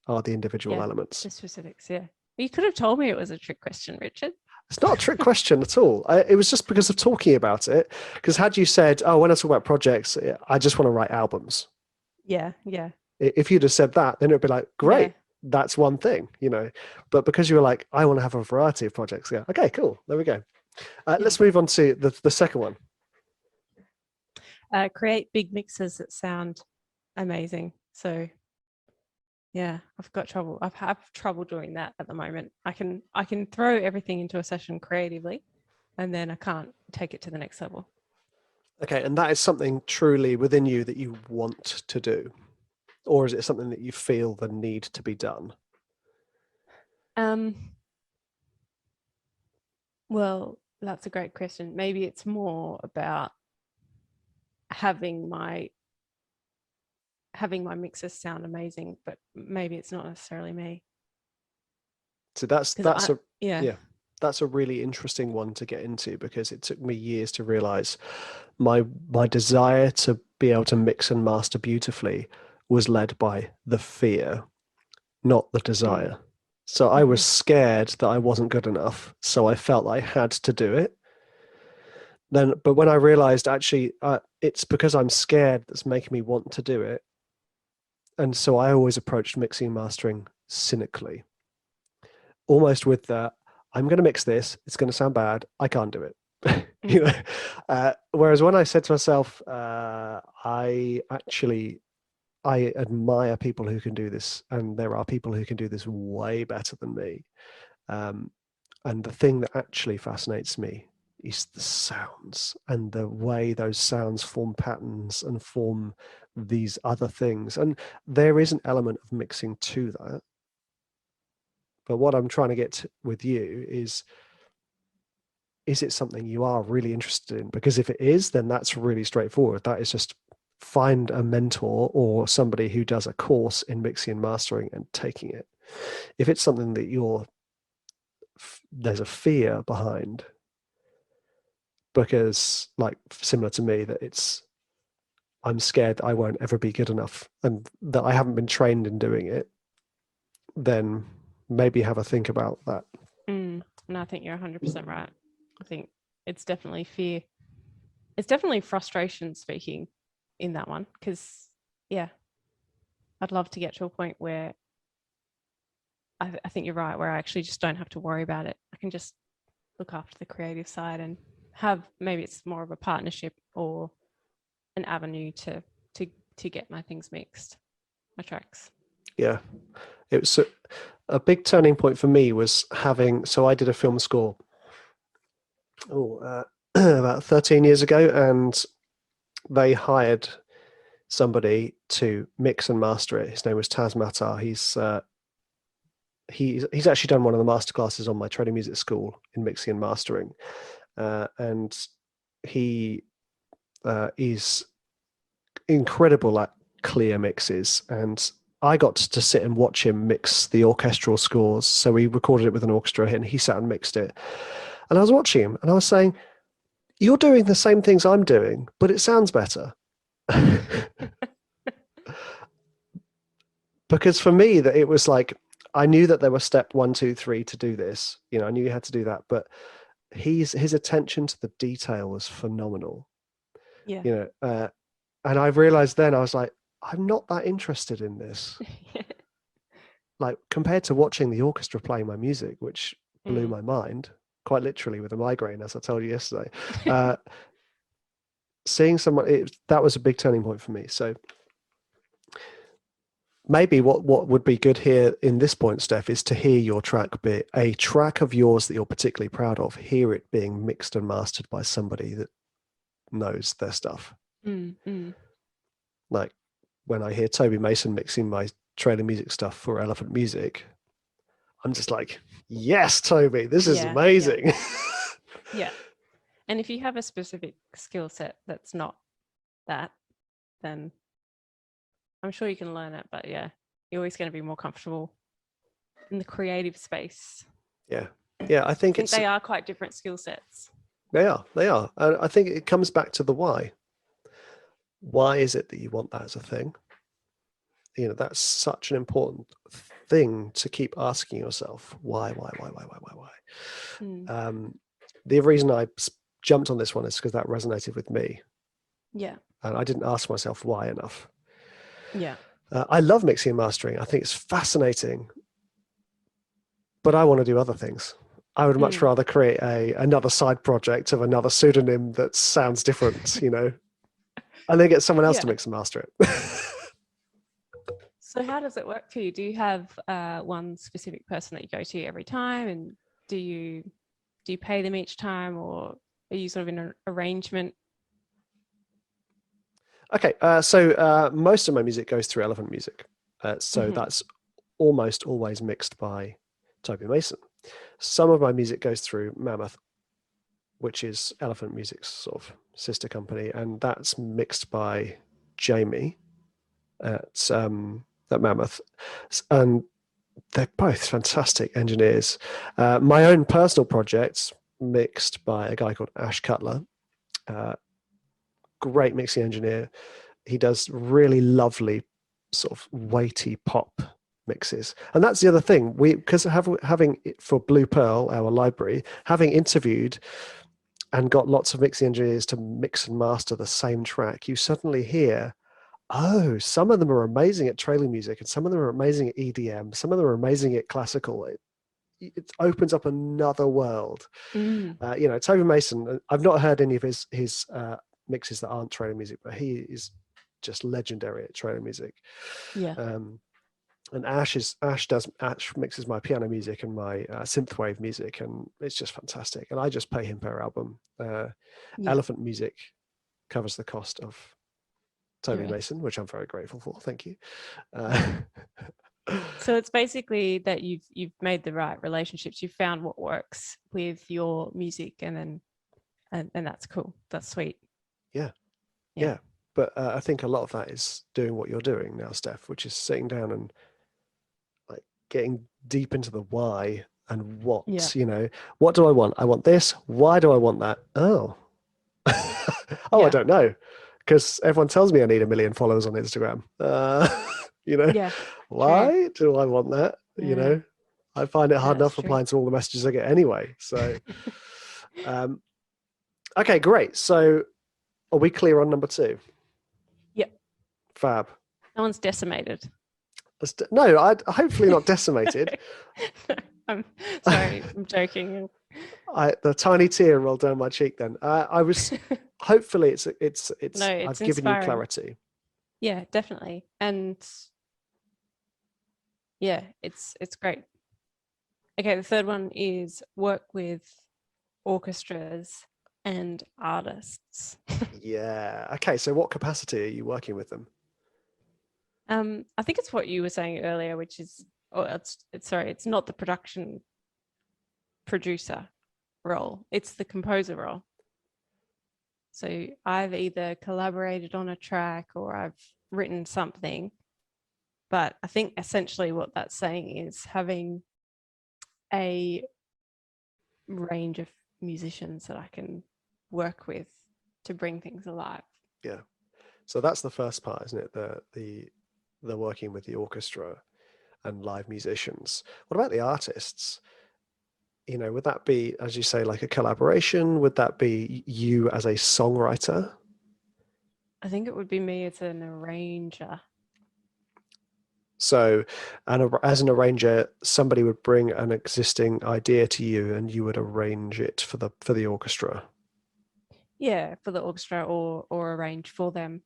are the individual elements. The specifics, yeah. You could have told me it was a trick question, Richard. It's not a trick question at all. It was just because of talking about it. Because had you said, oh, when I talk about projects, I just want to write albums. Yeah. If you'd have said that, then it would be like, great, that's one thing, But because you were like, I want to have a variety of projects. Yeah. Okay, cool. There we go. Let's move on to the second one. Create big mixes that sound amazing. So yeah, I've got trouble. I have trouble doing that at the moment. I can throw everything into a session creatively, and then I can't take it to the next level. Okay, and that is something truly within you that you want to do, or is it something that you feel the need to be done? Well, that's a great question. Maybe it's more about having my mixes sound amazing, but maybe it's not necessarily me. So that's a really interesting one to get into, because it took me years to realize my desire to be able to mix and master beautifully was led by the fear, not the desire. So I was scared that I wasn't good enough, so I felt I had to do it. But when I realized actually it's because I'm scared that's making me want to do it. And so I always approached mixing and mastering cynically, almost with that, I'm going to mix this, it's going to sound bad, I can't do it. Whereas when I said to myself, I admire people who can do this, and there are people who can do this way better than me. And the thing that actually fascinates me is the sounds and the way those sounds form patterns and form these other things. And there is an element of mixing to that. But what I'm trying to get with you is it something you are really interested in? Because if it is, then that's really straightforward. That is just find a mentor or somebody who does a course in mixing and mastering and taking it. If it's something that there's a fear behind, because like similar to me, that I'm scared that I won't ever be good enough and that I haven't been trained in doing it, then maybe have a think about that. And I think you're 100% right. I think it's definitely fear. It's definitely frustration speaking in that one, because I'd love to get to a point where I think you're right, where I actually just don't have to worry about it. I can just look after the creative side and maybe it's more of a partnership or an avenue to get my things mixed, my tracks. Yeah, it was a big turning point for me was having. So I did a film score about 13 years ago, and they hired somebody to mix and master it. His name was Taz Matar. He's actually done one of the masterclasses on my training music school in mixing and mastering, and he is incredible at clear mixes. And I got to sit and watch him mix the orchestral scores. So we recorded it with an orchestra, and he sat and mixed it. And I was watching him, and I was saying, "You're doing the same things I'm doing, but it sounds better." Because for me, that it was like, I knew that there was step 1, 2, 3 to do this. You know, I knew you had to do that, but his attention to the detail was phenomenal. Yeah. You know, and I realized then, I was like, I'm not that interested in this. Like, compared to watching the orchestra play my music, which blew my mind, quite literally with a migraine, as I told you yesterday. Seeing someone, that was a big turning point for me. So maybe what would be good here in this point, Steph, is to hear your track, be a track of yours that you're particularly proud of, hear it being mixed and mastered by somebody that knows their stuff. Like when I hear Toby Mason mixing my trailer music stuff for Elephant Music, I'm just like, yes, Toby, this is amazing. Yeah. And if you have a specific skill set that's not that, then I'm sure you can learn it, but yeah, you're always going to be more comfortable in the creative space. Yeah. I think they are quite different skill sets. They are. I think it comes back to the why. Why is it that you want that as a thing? You know, that's such an important thing to keep asking yourself. Why? The reason I jumped on this one is because that resonated with me. Yeah. And I didn't ask myself why enough. Yeah. I love mixing and mastering. I think it's fascinating, but I want to do other things. I would much rather create another side project of another pseudonym that sounds different, you know, and then get someone else to mix and master it. So how does it work for you? Do you have one specific person that you go to every time, and do you pay them each time, or are you sort of in an arrangement? Okay, so most of my music goes through Elephant Music. So that's almost always mixed by Toby Mason. Some of my music goes through Mammoth, which is Elephant Music's sort of sister company, and that's mixed by Jamie at Mammoth. And they're both fantastic engineers. My own personal project's mixed by a guy called Ash Cutler. Great mixing engineer. He does really lovely sort of weighty pop mixes. And that's the other thing, because having it for Blue Pearl, our library, having interviewed and got lots of mixing engineers to mix and master the same track, you suddenly hear, oh, some of them are amazing at trailer music, and some of them are amazing at EDM, some of them are amazing at classical. It opens up another world. You know, Toby Mason, I've not heard any of his mixes that aren't trailer music, but he is just legendary at trailer music. And Ash mixes my piano music and my synthwave music, and it's just fantastic. And I just pay him per album. Elephant Music covers the cost of Toby Mason, which I'm very grateful for. Thank you. So it's basically that you've made the right relationships. You've found what works with your music, and that's cool. That's sweet. Yeah. But I think a lot of that is doing what you're doing now, Steph, which is sitting down and like getting deep into the why and what, you know, what do I want? I want this. Why do I want that? Oh, I don't know. Because everyone tells me I need 1 million followers on Instagram. You know, why do I want that? You know, I find it hard enough replying to all the messages I get anyway. So, okay, great. So are we clear on number 2? Yep. Fab. No one's decimated. No, hopefully not decimated. I'm sorry, I'm joking. The tiny tear rolled down my cheek then. I was hopefully No, I've it's given you inspiring. clarity. Yeah, definitely. And yeah, it's great. Okay, the third one is work with orchestras and artists. Yeah. Okay. So what capacity are you working with them? I think it's what you were saying earlier, which is, oh, it's sorry, it's not the production producer role, it's the composer role. So I've either collaborated on a track or I've written something, but I think essentially what that's saying is having a range of musicians that I can work with to bring things alive. Yeah. So that's the first part, isn't it? The working with the orchestra and live musicians. What about the artists? Would that be, as you say, like a collaboration? Would that be you as a songwriter? I think it would be me as an arranger. So, as an arranger, somebody would bring an existing idea to you, and you would arrange it for the orchestra. Yeah, for the orchestra or arrange for them.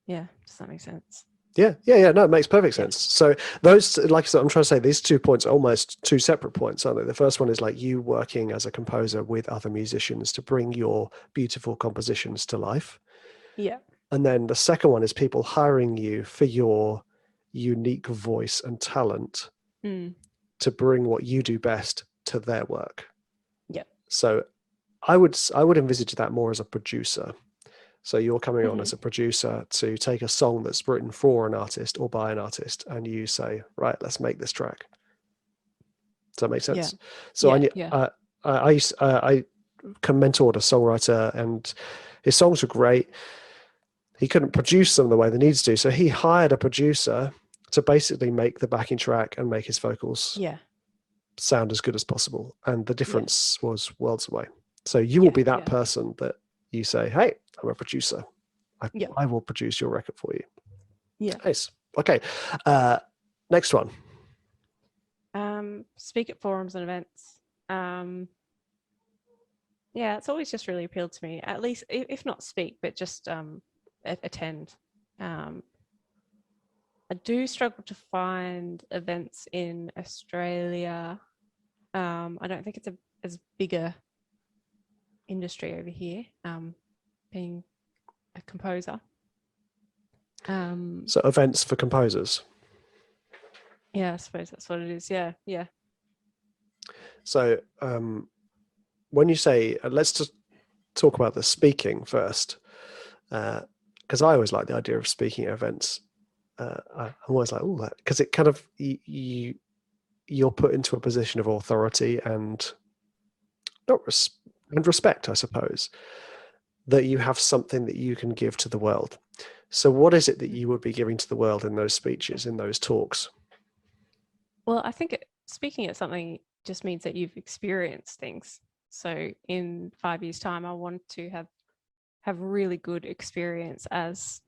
Yeah, does that make sense? Yeah. No, it makes perfect sense. So those, like I said, I'm trying to say these 2 points are almost two separate points, aren't they? The first one is like you working as a composer with other musicians to bring your beautiful compositions to life. Yeah. And then the second one is people hiring you for your unique voice and talent to bring what you do best to their work. Yeah. So I would envisage that more as a producer. So you're coming on as a producer to take a song that's written for an artist or by an artist, and you say, right, let's make this track. Does that make sense? Yeah. So Yeah. I mentored a songwriter, and his songs were great. He couldn't produce them the way they needed to, so he hired a producer to basically make the backing track and make his vocals sound as good as possible. And the difference was worlds away. So you will be that person that you say, hey, I'm a producer. I will produce your record for you. Yeah. Nice. Okay. Next one. Speak at forums and events. Yeah, it's always just really appealed to me. At least, if not speak, but just attend. I do struggle to find events in Australia. I don't think it's as big a industry over here, being a composer. So events for composers. Yeah, I suppose that's what it is. Yeah. So when you say, let's just talk about the speaking first, because I always like the idea of speaking at events. I'm always like, oh, that, because it kind of you're put into a position of authority and respect, I suppose, that you have something that you can give to the world. So what is it that you would be giving to the world in those speeches, in those talks? Well, I think speaking at something just means that you've experienced things. So in 5 years' time, I want to have really good experience as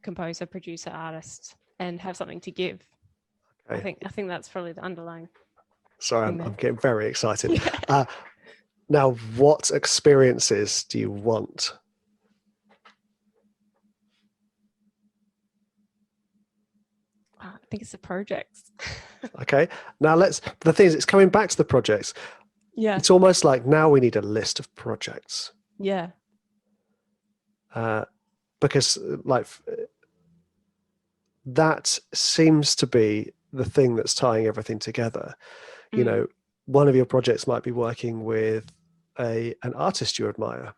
composer, producer, artist, and have something to give. Okay. I think that's probably the underlying. Sorry, I'm getting very excited. Now, what experiences do you want? I think it's the projects. Okay. Now the thing is, it's coming back to the projects. Yeah. It's almost like now we need a list of projects. Yeah. Because like that seems to be the thing that's tying everything together. You know, one of your projects might be working with an artist you admire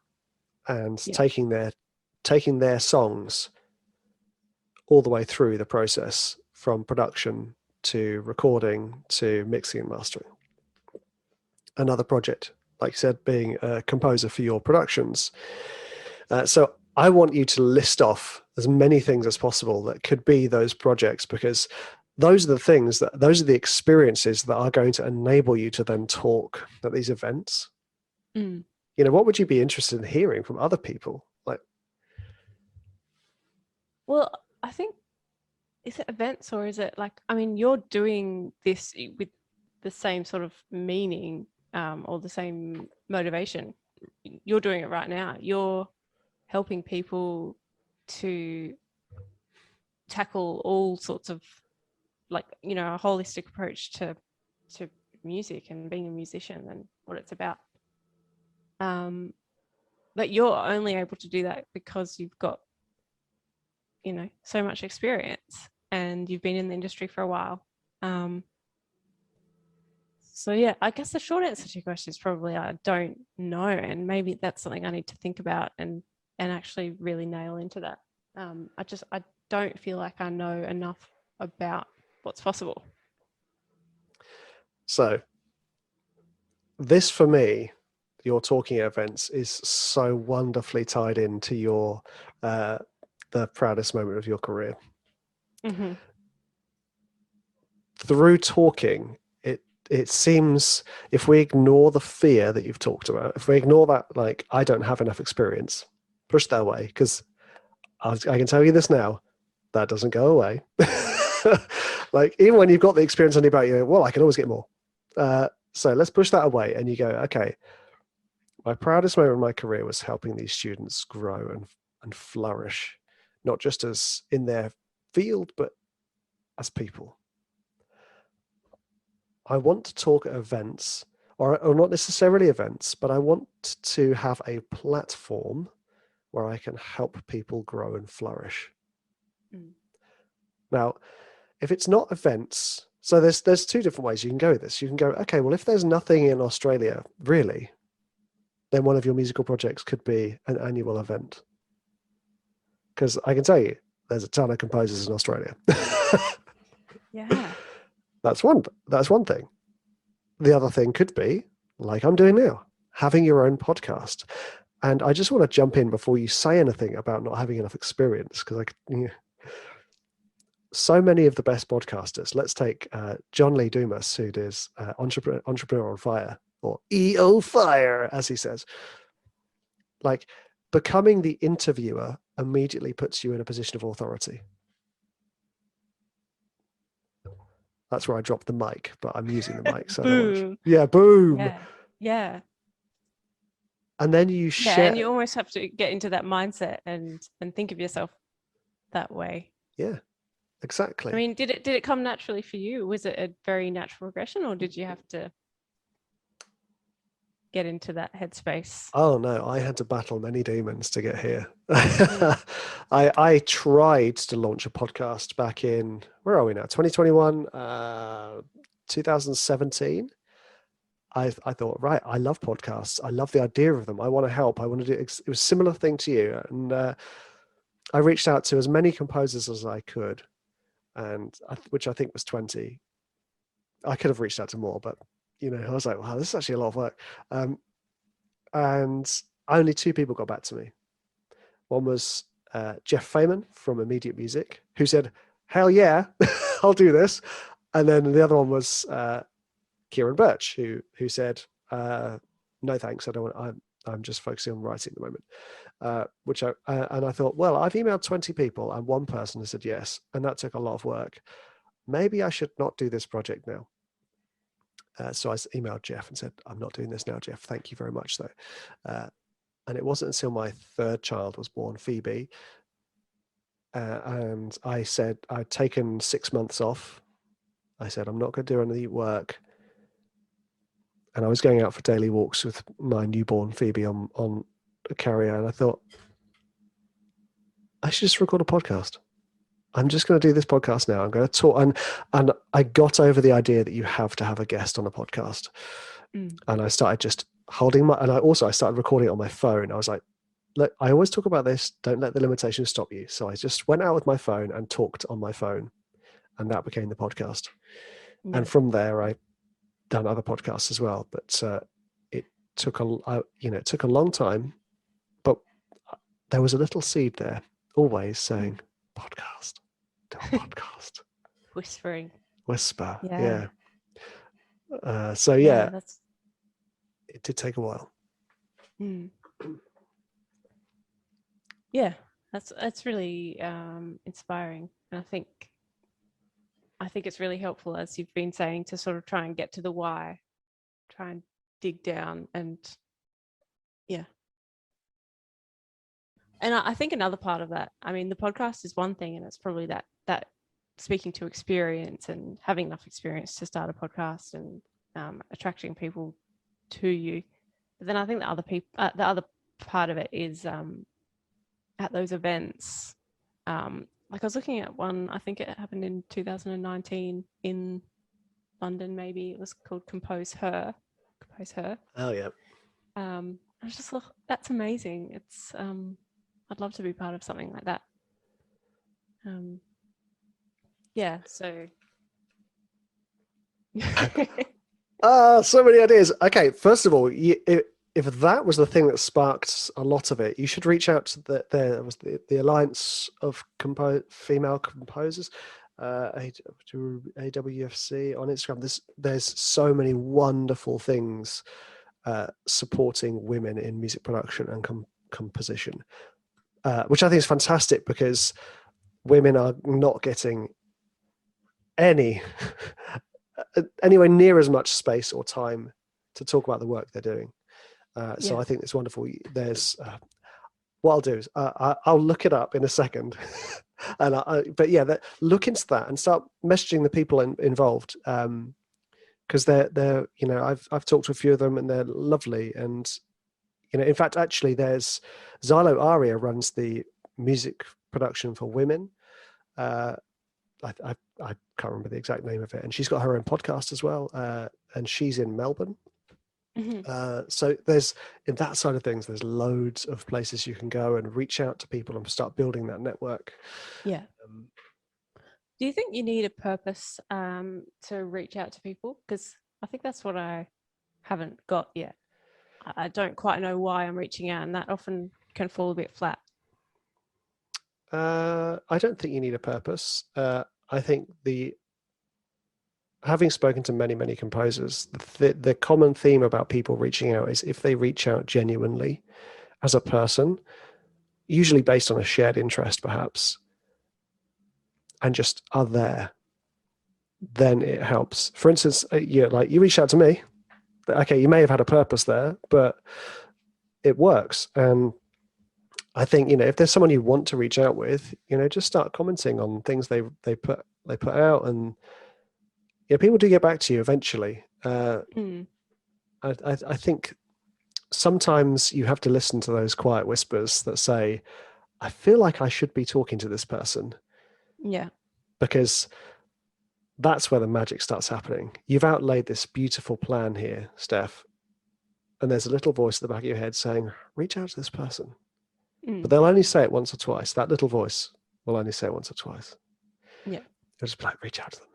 and taking their songs all the way through the process, from production to recording to mixing and mastering. Another project, like you said, being a composer for your productions. So I want you to list off as many things as possible that could be those projects, because those are the experiences that are going to enable you to then talk at these events. What would you be interested in hearing from other people? Well, I think, is it events or is it like, I mean, you're doing this with the same sort of meaning or the same motivation. You're doing it right now. You're helping people to tackle all sorts of, like, you know, a holistic approach to music and being a musician and what it's about. But you're only able to do that because you've got, you know, so much experience and you've been in the industry for a while. So yeah, I guess the short answer to your question is probably I don't know, and maybe that's something I need to think about and actually really nail into that. I don't feel like I know enough about what's possible. So this, for me, your talking events is so wonderfully tied into your the proudest moment of your career. Mm-hmm. Through talking, it seems, if we ignore the fear that you've talked about, if we ignore that, like, I don't have enough experience, push that away, because I can tell you this now, that doesn't go away. Like, even when you've got the experience under your belt, you go, well, I can always get more. So let's push that away, and you go, okay, my proudest moment of my career was helping these students grow and flourish, not just as in their field, but as people. I want to talk at events, or not necessarily events, but I want to have a platform where I can help people grow and flourish. Mm. Now, if it's not events, so there's two different ways you can go with this. You can go, okay, well, if there's nothing in Australia, really, then one of your musical projects could be an annual event. Because I can tell you, there's a ton of composers in Australia. Yeah. That's one thing. The other thing could be, like I'm doing now, having your own podcast. And I just want to jump in before you say anything about not having enough experience, because so many of the best podcasters, let's take John Lee Dumas, who does Entrepreneur on Fire, or EO Fire, as he says. Like, becoming the interviewer immediately puts you in a position of authority. That's where I dropped the mic, but I'm using the mic. So Boom. Yeah, boom. Yeah. Yeah. And then you share. Yeah, and you almost have to get into that mindset and think of yourself that way. Yeah, exactly. I mean, did it come naturally for you? Was it a very natural progression, or did you have to get into that headspace? Oh no, I had to battle many demons to get here. I tried to launch a podcast back in, where are we now? 2021, 2017. I thought, right, I love podcasts. I love the idea of them. I want to help. I want to do it. It was a similar thing to you. And I reached out to as many composers as I could, and which I think was 20. I could have reached out to more, but I was like, wow, this is actually a lot of work. And only two people got back to me. One was Jeff Feynman from Immediate Music, who said, hell yeah, I'll do this. And then the other one was Kieran Birch, who said, no thanks, I don't want. I'm just focusing on writing at the moment. And I thought, well, I've emailed 20 people and one person has said yes, and that took a lot of work. Maybe I should not do this project now. So I emailed Jeff and said, I'm not doing this now, Jeff. Thank you very much, though. And it wasn't until my third child was born, Phoebe, and I said I'd taken 6 months off. I said, I'm not going to do any work. And I was going out for daily walks with my newborn Phoebe on a carrier. And I thought, I should just record a podcast. I'm just going to do this podcast now. I'm going to talk. And I got over the idea that you have to have a guest on a podcast. And I started just holding I started recording it on my phone. I was like, look, I always talk about this. Don't let the limitations stop you. So I just went out with my phone and talked on my phone. And that became the podcast. Yeah. And from there, I done other podcasts as well, but it took a long time, but there was a little seed there always saying podcast, do a podcast. Whisper. Yeah. It did take a while. Yeah, that's really inspiring, and I think it's really helpful, as you've been saying, to sort of try and get to the why, try and dig down and yeah. And I think another part of that, I mean, the podcast is one thing, and it's probably that speaking to experience and having enough experience to start a podcast and attracting people to you. But then I think the other part of it is at those events. Like I was looking at one, I think it happened in 2019 in London, maybe. It was called Compose Her. Oh yeah. I was just like, that's amazing. It's I'd love to be part of something like that. Yeah, so so many ideas. Okay, first of all, if that was the thing that sparked a lot of it, you should reach out to there was the Alliance of Female Composers, AWFC on Instagram. There's so many wonderful things supporting women in music production and composition, which I think is fantastic, because women are not getting anywhere near as much space or time to talk about the work they're doing. So I think it's wonderful. There's what I'll do is I'll look it up in a second, and look into that and start messaging the people involved, because they're I've talked to a few of them and they're lovely. And in fact, actually, there's Xylo Aria runs the music production for women. I can't remember the exact name of it, and she's got her own podcast as well, and she's in Melbourne. So there's, in that side of things, there's loads of places you can go and reach out to people and start building that network. Do you think you need a purpose to reach out to people? Because I think that's what I haven't got yet. I don't quite know why I'm reaching out, and that often can fall a bit flat. I don't think you need a purpose. I think having spoken to many, many composers, the common theme about people reaching out is if they reach out genuinely as a person, usually based on a shared interest, perhaps, and just are there, then it helps. For instance, like you reached out to me. Okay, you may have had a purpose there, but it works. And I think, if there's someone you want to reach out with, just start commenting on things they put out, and people do get back to you eventually. I think sometimes you have to listen to those quiet whispers that say, I feel like I should be talking to this person. Yeah. Because that's where the magic starts happening. You've outlaid this beautiful plan here, Steph, and there's a little voice at the back of your head saying, reach out to this person. But they'll only say it once or twice. That little voice will only say it once or twice. Yeah. You'll just be like, reach out to them.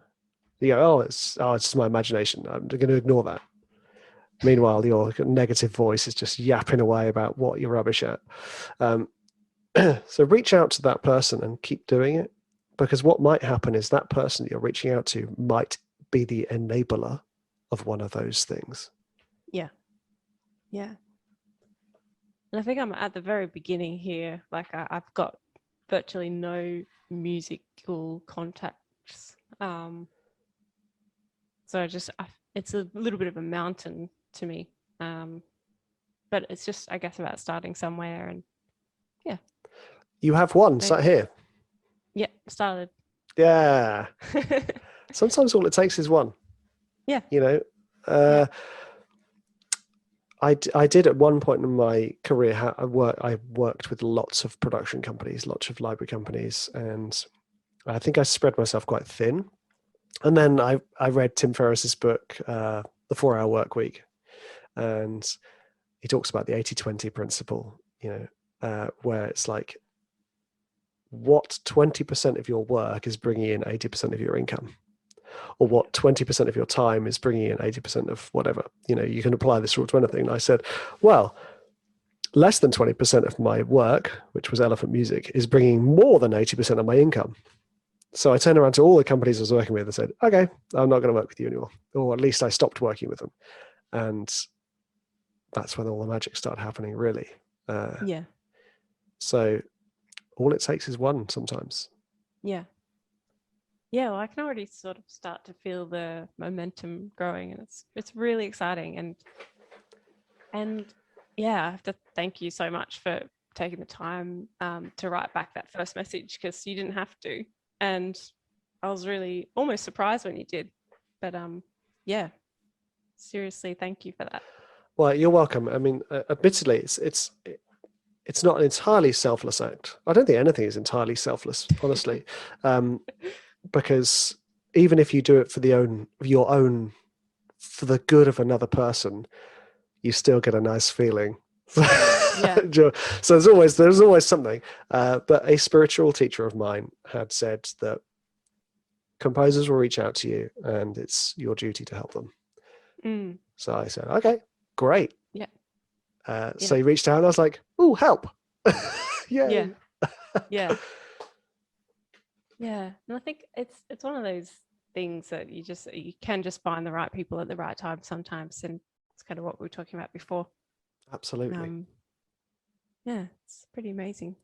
You go, it's just my imagination. I'm going to ignore that. Meanwhile, your negative voice is just yapping away about what you're rubbish at. So reach out to that person and keep doing it, because what might happen is that person that you're reaching out to might be the enabler of one of those things. Yeah. Yeah. And I think I'm at the very beginning here. Like I've got virtually no musical contacts. So it's a little bit of a mountain to me. But it's just, I guess, about starting somewhere. And yeah. You have one sat here. Yeah, started. Yeah. Sometimes all it takes is one. Yeah. I did at one point in my career, I worked with lots of production companies, lots of library companies, and I think I spread myself quite thin. And then I read Tim Ferriss's book, The 4-Hour Work Week, and he talks about the 80-20 principle, where it's like, what 20% of your work is bringing in 80% of your income? Or what 20% of your time is bringing in 80% of whatever. You can apply this rule to anything. And I said, well, less than 20% of my work, which was Elephant Music, is bringing more than 80% of my income. So I turned around to all the companies I was working with and said, okay, I'm not going to work with you anymore. Or at least I stopped working with them. And that's when all the magic started happening, really. Yeah. So all it takes is one sometimes. Yeah. Yeah, well, I can already sort of start to feel the momentum growing, and it's really exciting. And And yeah, I have to thank you so much for taking the time to write back that first message, because you didn't have to. And I was really almost surprised when you did. But yeah, seriously, thank you for that. Well, you're welcome. I mean, admittedly, it's not an entirely selfless act. I don't think anything is entirely selfless, honestly, because even if you do it for for the good of another person, you still get a nice feeling. Yeah. So there's always something. But a spiritual teacher of mine had said that composers will reach out to you, and it's your duty to help them. Mm. So I said, okay, great. Yeah. So he reached out, and I was like, "Oh, help!" Yeah. Yay. Yeah. Yeah. And I think it's one of those things that you can just find the right people at the right time sometimes, and it's kind of what we were talking about before. Absolutely. Yeah, it's pretty amazing.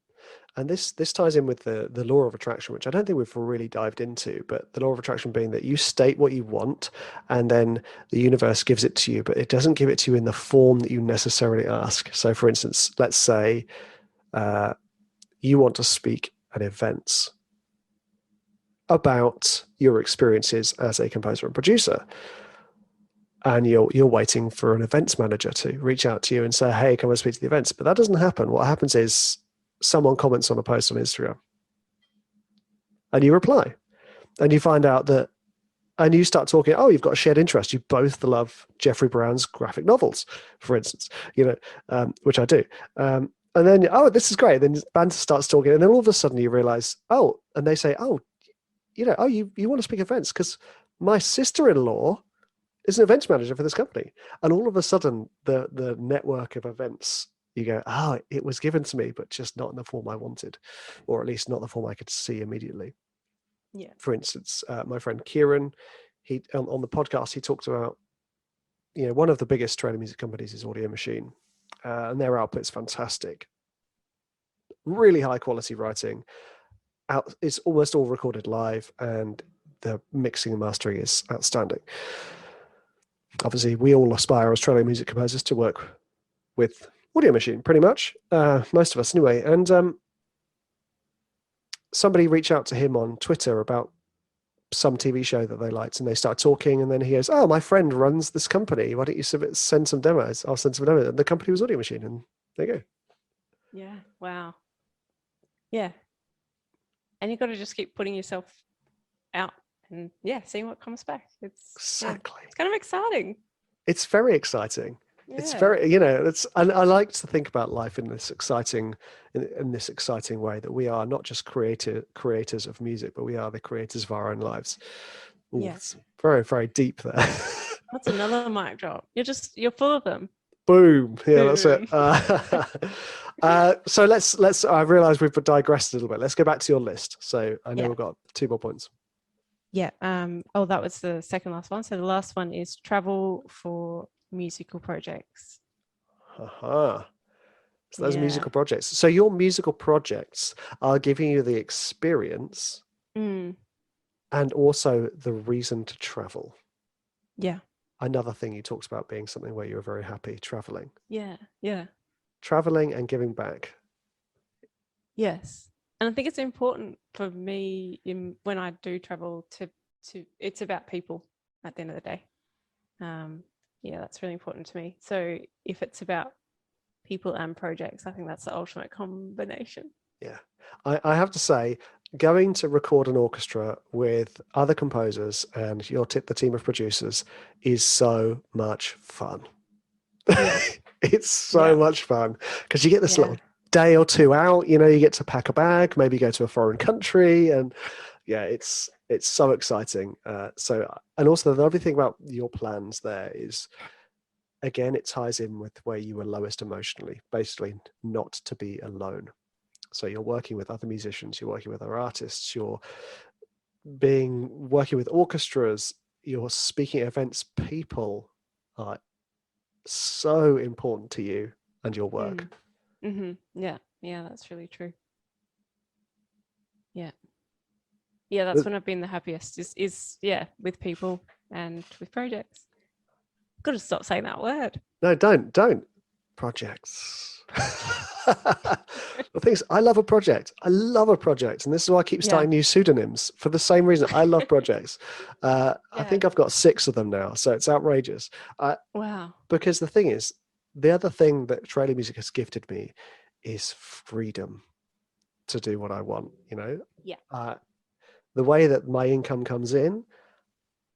And this ties in with the law of attraction, which I don't think we've really dived into, but the law of attraction being that you state what you want, and then the universe gives it to you, but it doesn't give it to you in the form that you necessarily ask. So for instance, let's say you want to speak at events about your experiences as a composer and producer, and you're waiting for an events manager to reach out to you and say, hey, come and speak to the events. But that doesn't happen. What happens is someone comments on a post on Instagram, and you reply, and you find out that, and you start talking, oh, you've got a shared interest. You both love Jeffrey Brown's graphic novels, for instance, which I do. And then, oh, this is great. Then banter starts talking, and then all of a sudden you realize, oh, and they say, oh, you want to speak events because my sister-in-law is an events manager for this company. And all of a sudden the network of events, you go, oh, it was given to me, but just not in the form I wanted, or at least not the form I could see immediately. Yeah. For instance, my friend Kieran, he on the podcast, he talked about, one of the biggest Australian music companies is Audio Machine, and their output's fantastic. Really high quality writing. It's almost all recorded live, and the mixing and mastering is outstanding. Obviously, we all aspire, Australian music composers, to work with Audio Machine, pretty much, most of us anyway. And somebody reached out to him on Twitter about some TV show that they liked, and they start talking, and then he goes, oh, my friend runs this company. Why don't you send some demos? I'll send some demos. And the company was Audio Machine, and there you go. Yeah. Wow. Yeah. And you've got to just keep putting yourself out and seeing what comes back. Exactly. It's kind of exciting. It's very exciting. Yeah. It's very, and I like to think about life in this exciting way, that we are not just creators of music, but we are the creators of our own lives. Ooh, Yeah. It's very, very deep there. That's another mic drop. You're full of them. Boom. Yeah, that's it. So let's. I realize we've digressed a little bit. Let's go back to your list. So I know we've got 2 more points. Yeah. That was the second last one. So the last one is travel for musical projects. So those musical projects. So your musical projects are giving you the experience and also the reason to travel. Yeah. Another thing you talked about being something where you were very happy traveling. Yeah. Yeah. Traveling and giving back. Yes. And I think it's important for me when I do travel to it's about people at the end of the day. That's really important to me. So if it's about people and projects, I think that's the ultimate combination. Yeah. I have to say, going to record an orchestra with other composers and the team of producers is so much fun. Yeah. It's so much fun because you get this little day or two out, you get to pack a bag, maybe go to a foreign country, and it's so exciting. And also the other thing about your plans there is, again, it ties in with where you were lowest emotionally, basically not to be alone. So you're working with other musicians, you're working with other artists, you're working with orchestras, you're speaking at events. People are so important to you and your work. Mm-hmm. Yeah, that's really true. Yeah, that's when I've been the happiest is with people and with projects. Got to stop saying that word. No, don't. Projects. The thing is, I love a project. I love a project. And this is why I keep starting new pseudonyms for the same reason. I love projects. I think I've got 6 of them now. So it's outrageous. Wow. Because the thing is, the other thing that trailer music has gifted me is freedom to do what I want, you know? Yeah. The way that my income comes in,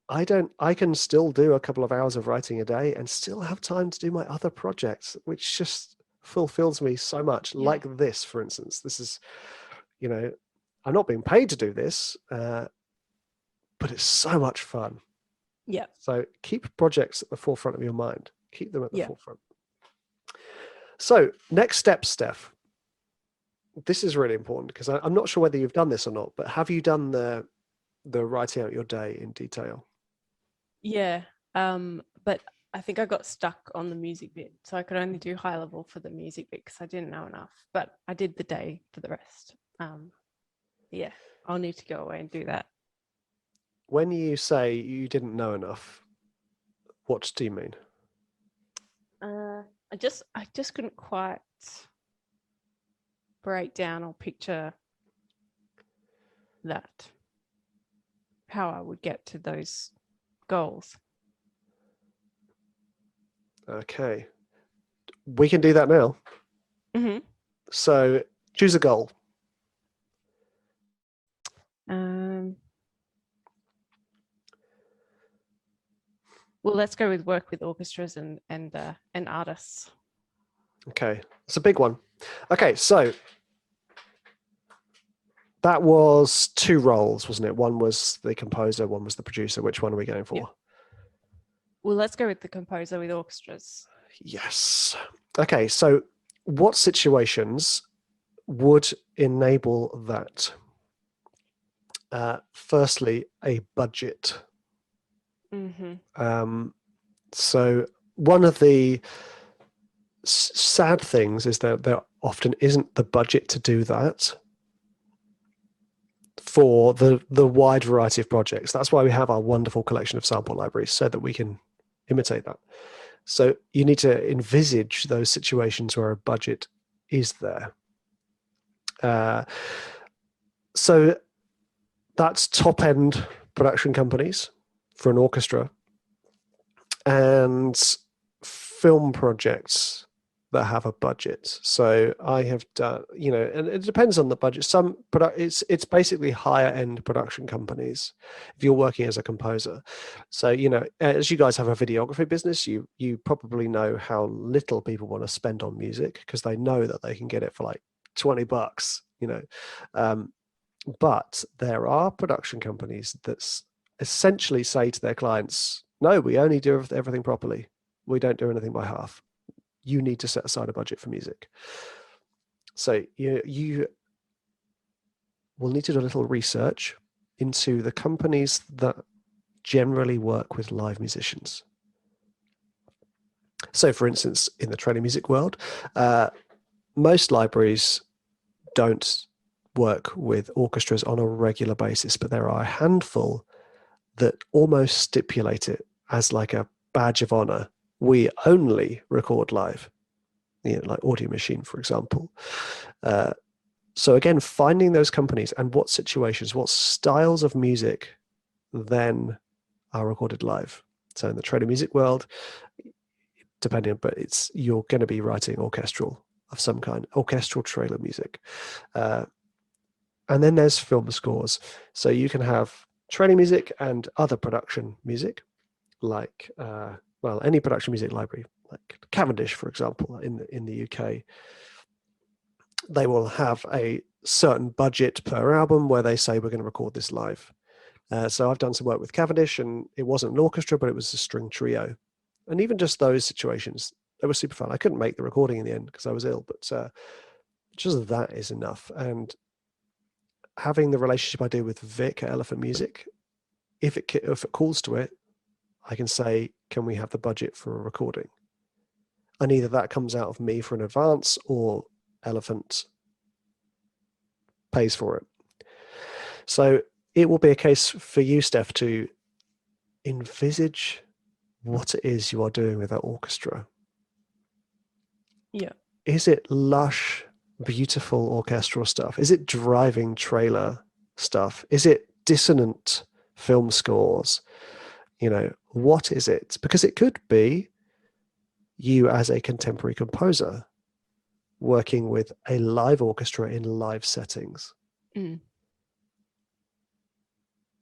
I can still do a couple of hours of writing a day and still have time to do my other projects, which just fulfills me so much. Yeah. Like this, for instance, this is, you know, I'm not being paid to do this, but it's so much fun. Yeah. So keep projects at the forefront of your mind. Keep them at the forefront. So next step, Steph. This is really important because I'm not sure whether you've done this or not, but have you done the writing out your day in detail? Yeah. But I think I got stuck on the music bit. So I could only do high level for the music bit because I didn't know enough. But I did the day for the rest. Yeah, I'll need to go away and do that. When you say you didn't know enough, what do you mean? I just couldn't quite break down or picture that, how I would get to those goals. Okay. We can do that now. Mm-hmm. So choose a goal. Well, let's go with work with orchestras and artists. Okay, it's a big one. Okay, so that was 2 roles, wasn't it? One was the composer, one was the producer. Which one are we going for? Yeah. Well, let's go with the composer with orchestras. Yes. Okay, so what situations would enable that? Firstly, a budget. Mm-hmm. So one of the sad things is that there often isn't the budget to do that for the wide variety of projects. That's why we have our wonderful collection of sample libraries, so that we can imitate that. So you need to envisage those situations where a budget is there. So that's top-end production companies for an orchestra and film projects that have a budget. So I have done, you know, and it depends on the budget. It's basically higher end production companies if you're working as a composer. So, you know, as you guys have a videography business, you probably know how little people want to spend on music because they know that they can get it for like $20, you know. But there are production companies that essentially say to their clients, no, we only do everything properly. We don't do anything by half. You need to set aside a budget for music. So you will need to do a little research into the companies that generally work with live musicians. So for instance, in the training music world, most libraries don't work with orchestras on a regular basis, but there are a handful that almost stipulate it as like a badge of honor. We only record live, you know, like Audio Machine, for example. So again, finding those companies and what situations, what styles of music then are recorded live. So in the training music world, depending, but you're going to be writing orchestral of some kind, orchestral trailer music. And then there's film scores. So you can have training music and other production music, like any production music library, like Cavendish, for example, in the UK. They will have a certain budget per album where they say we're going to record this live. So I've done some work with Cavendish, and it wasn't an orchestra, but it was a string trio. And even just those situations, they were super fun. I couldn't make the recording in the end because I was ill, but just that is enough. And having the relationship I do with Vic at Elephant Music, if it calls to it, I can say, can we have the budget for a recording? And either that comes out of me for an advance or Elephant pays for it. So it will be a case for you, Steph, to envisage what it is you are doing with that orchestra. Yeah. Is it lush, beautiful orchestral stuff? Is it driving trailer stuff? Is it dissonant film scores? What is it? Because it could be you as a contemporary composer working with a live orchestra in live settings. Mm.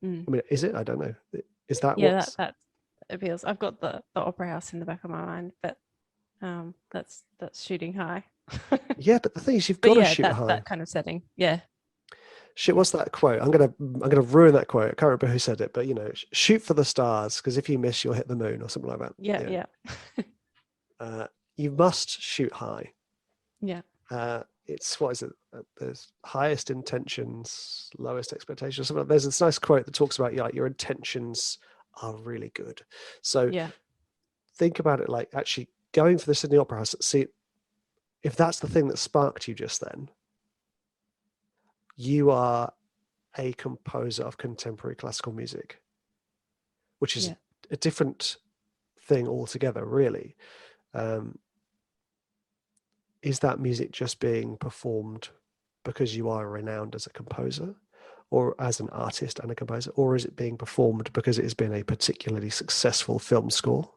Mm. I mean, is it? I don't know. Is that Yeah, what? that appeals. I've got the opera house in the back of my mind, but that's shooting high. Yeah, but the thing is, you've But got to yeah, shoot high. that kind of setting. Yeah. Shit, what's that quote? I'm gonna ruin that quote. I can't remember who said it, but shoot for the stars, because if you miss, you'll hit the moon or something like that. Yeah, yeah. You must shoot high. Yeah. It's, what is it? There's highest intentions, lowest expectations. There's this nice quote that talks about your intentions are really good. So Yeah. think about it like actually going for the Sydney Opera House. See, if that's the thing that sparked you just then, you are a composer of contemporary classical music, which is a different thing altogether, really. Is that music just being performed because you are renowned as a composer or as an artist and a composer, or is it being performed because it has been a particularly successful film score?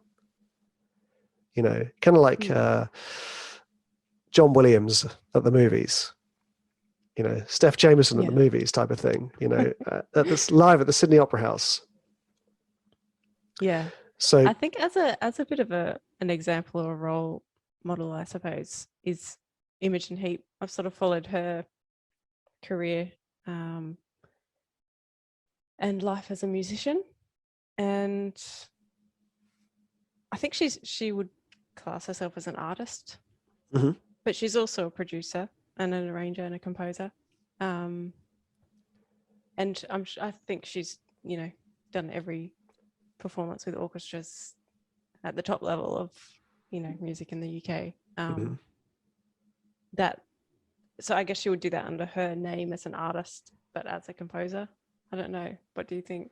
Kind of like John Williams at the movies, Steph Jamieson at the movies type of thing, live at the Sydney Opera House. Yeah. So I think as a bit of an example or a role model, I suppose, is Imogen Heap. I've sort of followed her career and life as a musician, and I think she would class herself as an artist, but she's also a producer and an arranger and a composer, and I think she's done every performance with orchestras at the top level of music in the UK. So I guess she would do that under her name as an artist, but as a composer, I don't know. What do you think?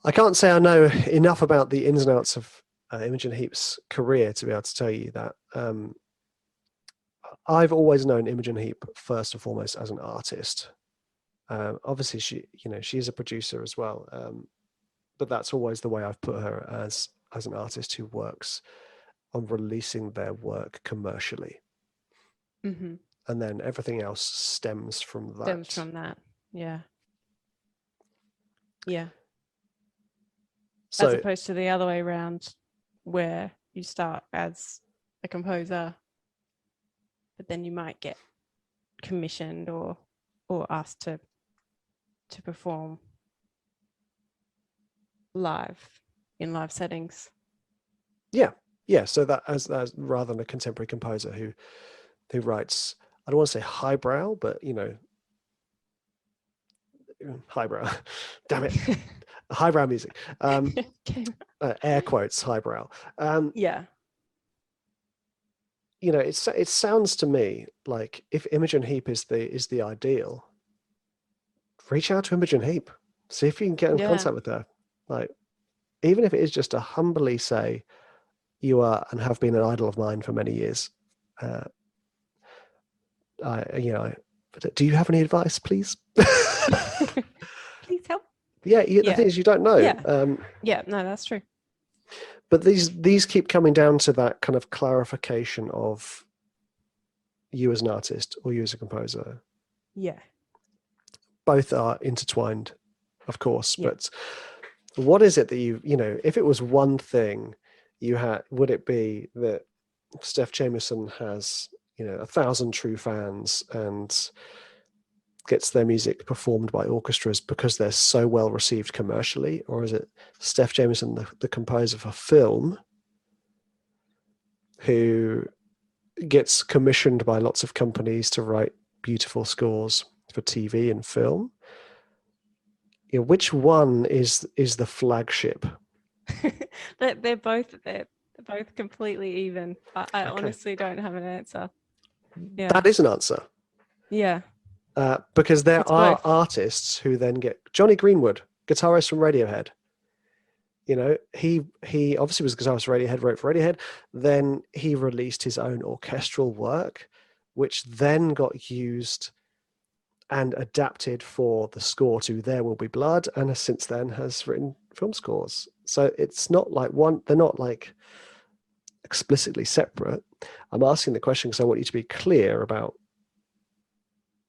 I can't say I know enough about the ins and outs of Imogen Heap's career to be able to tell you that. I've always known Imogen Heap first and foremost as an artist. Obviously, she is a producer as well, but that's always the way I've put her, as an artist who works on releasing their work commercially. And then everything else stems from that. Yeah. Yeah. So, as opposed to the other way around, where you start as a composer, but then you might get commissioned or asked to perform in live settings. Yeah. So that as rather than a contemporary composer who writes, I don't want to say highbrow, but highbrow. Damn it. Highbrow music. Air quotes, highbrow. It sounds to me like if Imogen Heap is the ideal, reach out to Imogen Heap. See if you can get in contact with her. Like, even if it is just to humbly say, you are and have been an idol of mine for many years. Do you have any advice, please? Please help. The thing is, you don't know. No, that's true. But these keep coming down to that kind of clarification of you as an artist or you as a composer. Yeah. Both are intertwined, of course. But what is it that if it was one thing you had, would it be that Steph Jamieson has 1,000 true fans and gets their music performed by orchestras because they're so well received commercially? Or is it Steph Jamieson, the composer for film, who gets commissioned by lots of companies to write beautiful scores for TV and film? Which one is the flagship? they're both completely even. I honestly don't have an answer. That is an answer. Because there are artists who then get Johnny Greenwood, guitarist from Radiohead. You know, he obviously was a guitarist for Radiohead, wrote for Radiohead. Then he released his own orchestral work, which then got used and adapted for the score to There Will Be Blood, and since then has written film scores. So it's not like they're not like explicitly separate. I'm asking the question because I want you to be clear about,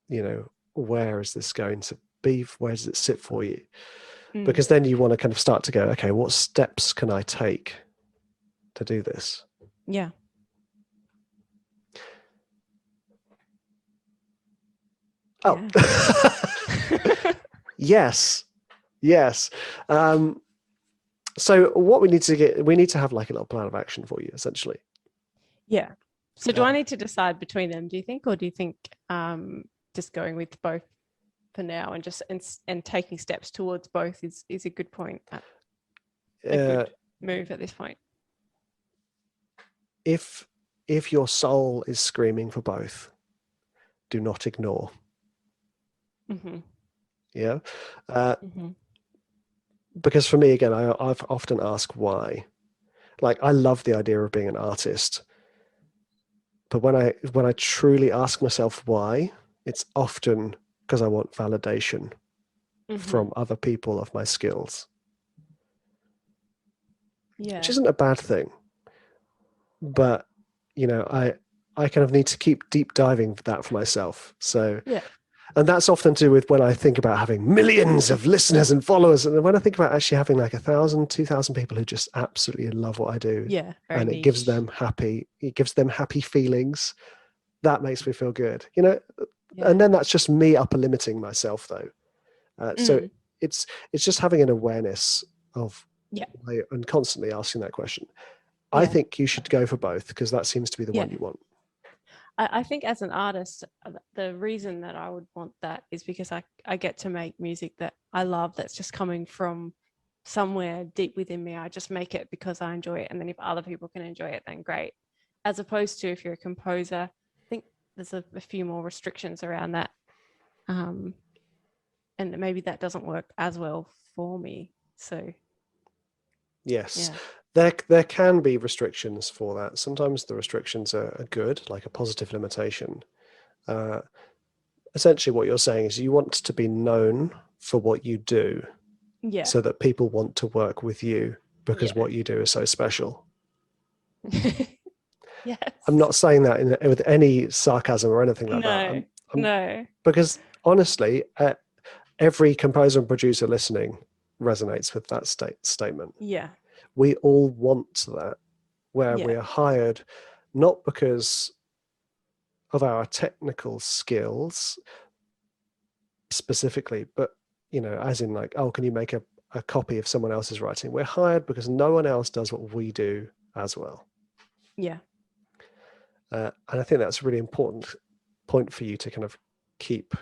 you know, where is this going to be? Where does it sit for you? Because then you want to kind of start to go, okay, what steps can I take to do this? Yeah. Oh, yes. So what we need to have like a little plan of action for you, essentially. Yeah. So do I need to decide between them, do you think, or do you think just going with both for now and just and taking steps towards both is a good point, a good move at this point? If your soul is screaming for both, do not ignore. Yeah. Because for me, again, I've often asked why. Like, I love the idea of being an artist, but when I truly ask myself why, it's often because I want validation from other people of my skills. Yeah. Which isn't a bad thing. But, you know, I kind of need to keep deep diving that for myself. So, and that's often to do with when I think about having millions of listeners and followers. And when I think about actually having like 1,000, 2,000 people who just absolutely love what I do. Yeah. And it gives them happy feelings. That makes me feel good, you know? Yeah. And then that's just me upper limiting myself though. So it's just having an awareness of and constantly asking that question. I think you should go for both because that seems to be the one you want. I think as an artist, the reason that I would want that is because I get to make music that I love, that's just coming from somewhere deep within me. I just make it because I enjoy it. And then if other people can enjoy it, then great. As opposed to if you're a composer, I think there's a few more restrictions around that. And maybe that doesn't work as well for me. So yes. There can be restrictions for that. Sometimes the restrictions are good, like a positive limitation. Essentially what you're saying is you want to be known for what you do so that people want to work with you because what you do is so special. Yes. I'm not saying that with any sarcasm or anything like that. No. Because honestly, every composer and producer listening resonates with that statement. Yeah. We all want that, where we're hired not because of our technical skills specifically, but, you know, as in like, oh, can you make a copy of someone else's writing? We're hired because no one else does what we do as well. Yeah. And I think that's a really important point for you to kind of keep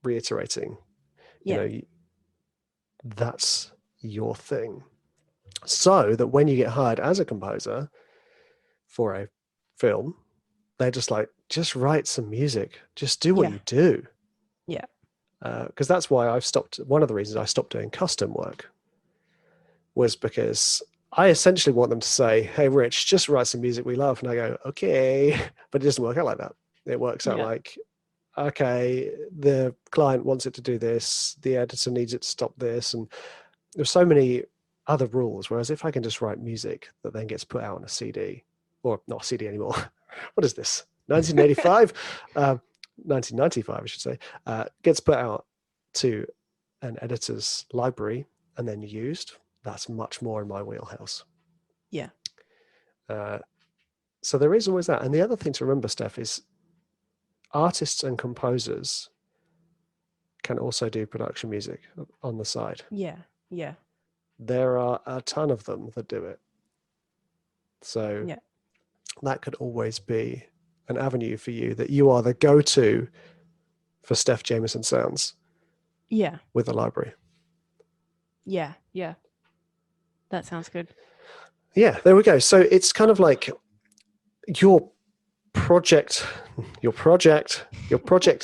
reiterating. You know, that's your thing. So that when you get hired as a composer for a film, they're just like, just write some music, just do what you do. Yeah. Because that's why one of the reasons I stopped doing custom work was because I essentially want them to say, hey, Rich, just write some music we love. And I go, okay, but it doesn't work out like that. It works out like, okay, the client wants it to do this, the editor needs it to stop this. And there's so many other rules. Whereas if I can just write music that then gets put out on a CD, or not a CD anymore. What is this? 1985, 1995, I should say, gets put out to an editor's library and then used. That's much more in my wheelhouse. Yeah. So there is always that. And the other thing to remember, Steph, is artists and composers can also do production music on the side. Yeah. Yeah. There are a ton of them that do it. So that could always be an avenue for you, that you are the go-to for Steph Jamieson sounds. Yeah. With the library. Yeah. Yeah. That sounds good. Yeah, there we go. So it's kind of like your project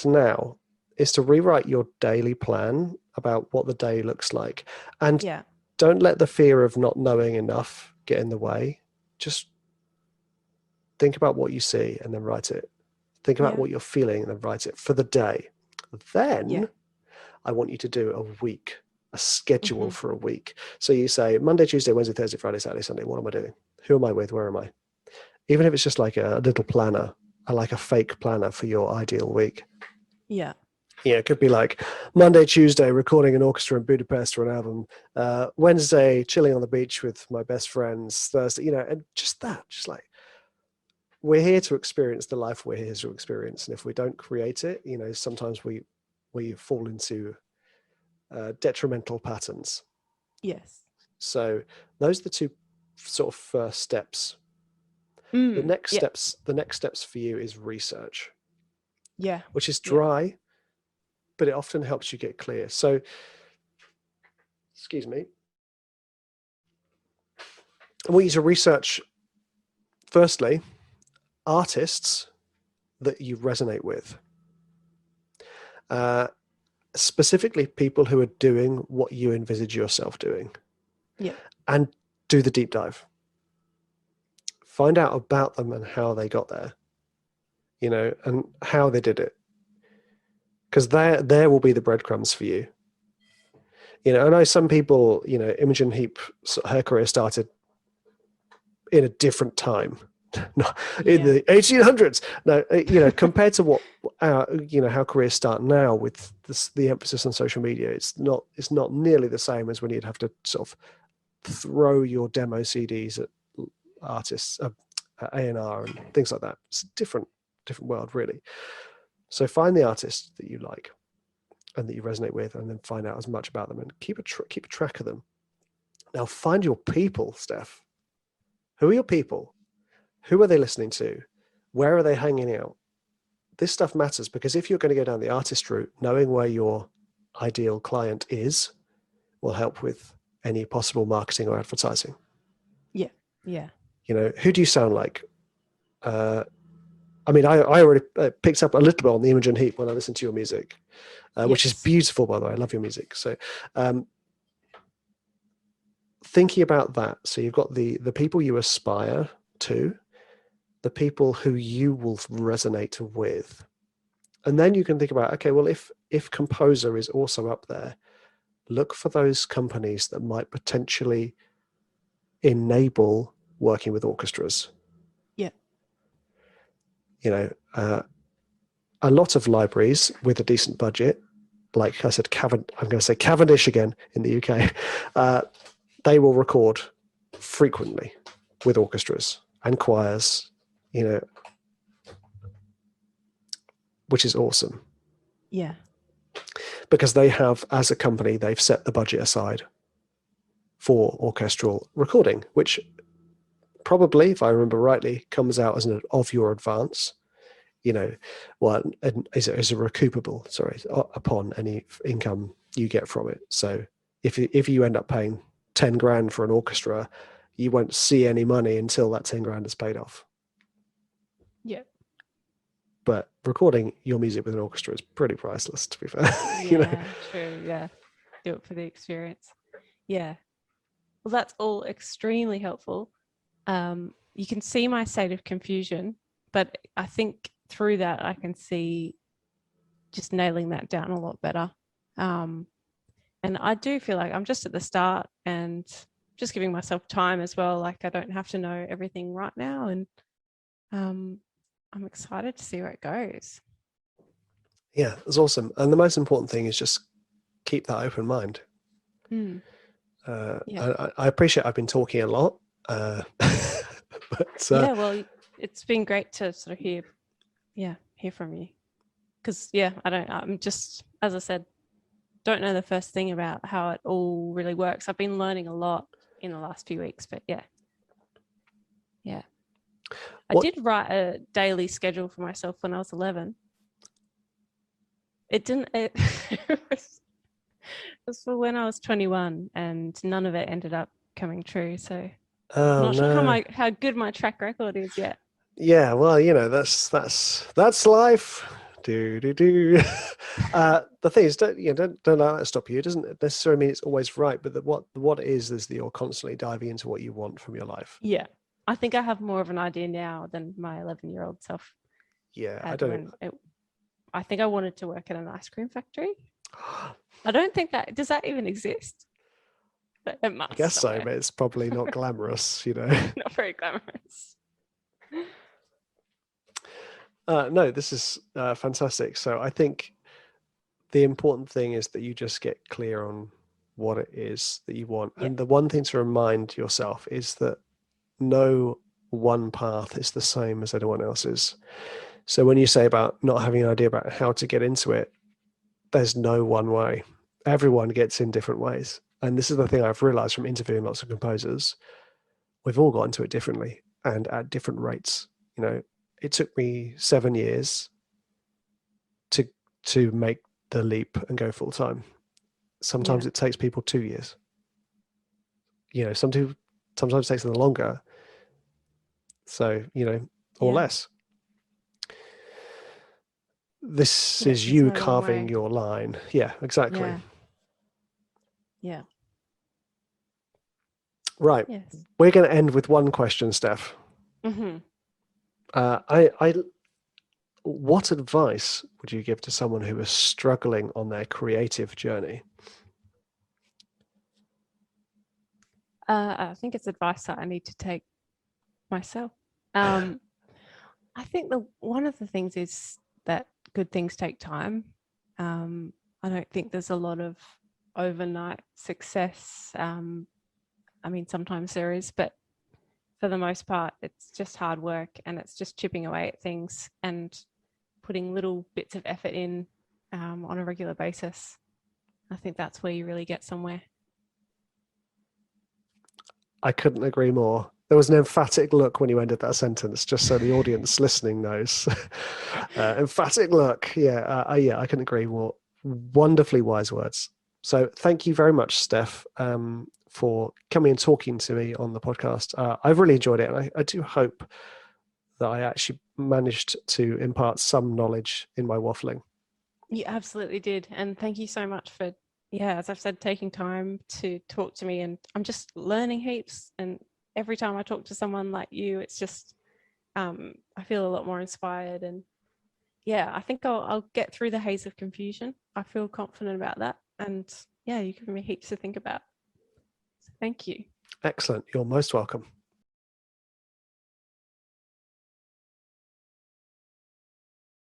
now is to rewrite your daily plan about what the day looks like. And don't let the fear of not knowing enough get in the way. Just think about what you see and then write it. Think about what you're feeling and then write it for the day. Then I want you to do a week, a schedule for a week. So you say Monday, Tuesday, Wednesday, Thursday, Friday, Saturday, Sunday. What am I doing? Who am I with? Where am I? Even if it's just like a little planner, like a fake planner for your ideal week. Yeah. Yeah, it could be like Monday, Tuesday, recording an orchestra in Budapest for an album. Wednesday, chilling on the beach with my best friends. Thursday, and just that, just like, we're here to experience the life we're here to experience. And if we don't create it, sometimes we fall into detrimental patterns. Yes. So those are the two sort of first steps. The next steps for you is research. Yeah. Which is dry, but it often helps you get clear. So, excuse me. I want you to research, firstly, artists that you resonate with. Specifically, people who are doing what you envisage yourself doing. Yeah. And do the deep dive. Find out about them and how they got there, and how they did it. Because there will be the breadcrumbs for you. I know some people, Imogen Heap, her career started in a different time, not in the 1800s. No, compared to what, how careers start now with the emphasis on social media, it's not nearly the same as when you'd have to sort of throw your demo CDs at artists, A&R and things like that. It's a different world, really. So find the artists that you like and that you resonate with, and then find out as much about them and keep a track of them. Now find your people, Steph. Who are your people? Who are they listening to? Where are they hanging out? This stuff matters, because if you're going to go down the artist route, knowing where your ideal client is will help with any possible marketing or advertising. Yeah. Who do you sound like? I already picked up a little bit on the Imogen Heap when I listened to your music, which is beautiful, by the way. I love your music. So thinking about that, so you've got the people you aspire to, the people who you will resonate with. And then you can think about, okay, well, if composer is also up there, look for those companies that might potentially enable working with orchestras. A lot of libraries with a decent budget, like I said, I'm going to say Cavendish again in the UK, they will record frequently with orchestras and choirs, which is awesome. Yeah. Because they have, as a company, they've set the budget aside for orchestral recording, which probably, if I remember rightly, comes out as of your advance. Is a recoupable, upon any income you get from it. So if you end up paying 10 grand for an orchestra, you won't see any money until that 10 grand is paid off. Yeah. But recording your music with an orchestra is pretty priceless, to be fair. Yeah, true. Yeah. Do it for the experience. Yeah. Well, that's all extremely helpful. You can see my state of confusion, but I think through that I can see just nailing that down a lot better. And I do feel like I'm just at the start and just giving myself time as well. Like I don't have to know everything right now, and I'm excited to see where it goes. Yeah, it's awesome. And the most important thing is just keep that open mind. I appreciate I've been talking a lot. But, well, it's been great to sort of hear from you. Because, I'm just, as I said, don't know the first thing about how it all really works. I've been learning a lot in the last few weeks, but yeah. I did write a daily schedule for myself when I was 11. It was for when I was 21, and none of it ended up coming true. So I'm not sure how good my track record is yet. Yeah, well, that's life. The thing is, don't allow that to stop you. It doesn't necessarily mean it's always right, but what it is that you're constantly diving into what you want from your life. Yeah, I think I have more of an idea now than my 11-year-old self Yeah, had I think I wanted to work at an ice cream factory. I don't think does that even exist? But it must. I guess somewhere. so, but it's probably not glamorous, Not very glamorous. No, this is fantastic. So I think the important thing is that you just get clear on what it is that you want. Yeah. And the one thing to remind yourself is that no one path is the same as anyone else's. So when you say about not having an idea about how to get into it, there's no one way. Everyone gets in different ways. And this is the thing I've realized from interviewing lots of composers. We've all got into it differently and at different rates. It took me 7 years to make the leap and go full time. Sometimes it takes people 2 years. Sometimes it takes them longer. So, or less. This is you carving your line. Yeah, exactly. Yeah. Right. Yes. We're going to end with one question, Steph. Mm-hmm. What advice would you give to someone who is struggling on their creative journey? I think it's advice that I need to take myself. I think one of the things is that good things take time. I don't think there's a lot of overnight success. Sometimes there is, but for the most part, it's just hard work, and it's just chipping away at things and putting little bits of effort in on a regular basis. I think that's where you really get somewhere. I couldn't agree more. There was an emphatic look when you ended that sentence, just so the audience listening knows. Emphatic look. Yeah, I couldn't agree more. Wonderfully wise words. So thank you very much, Steph, for coming and talking to me on the podcast. I've really enjoyed it, and I do hope that I actually managed to impart some knowledge in my waffling. You absolutely did. And thank you so much for, as I've said, taking time to talk to me. And I'm just learning heaps. And every time I talk to someone like you, it's just, I feel a lot more inspired. And I think I'll get through the haze of confusion. I feel confident about that. And you've given me heaps to think about. So thank you. Excellent. You're most welcome.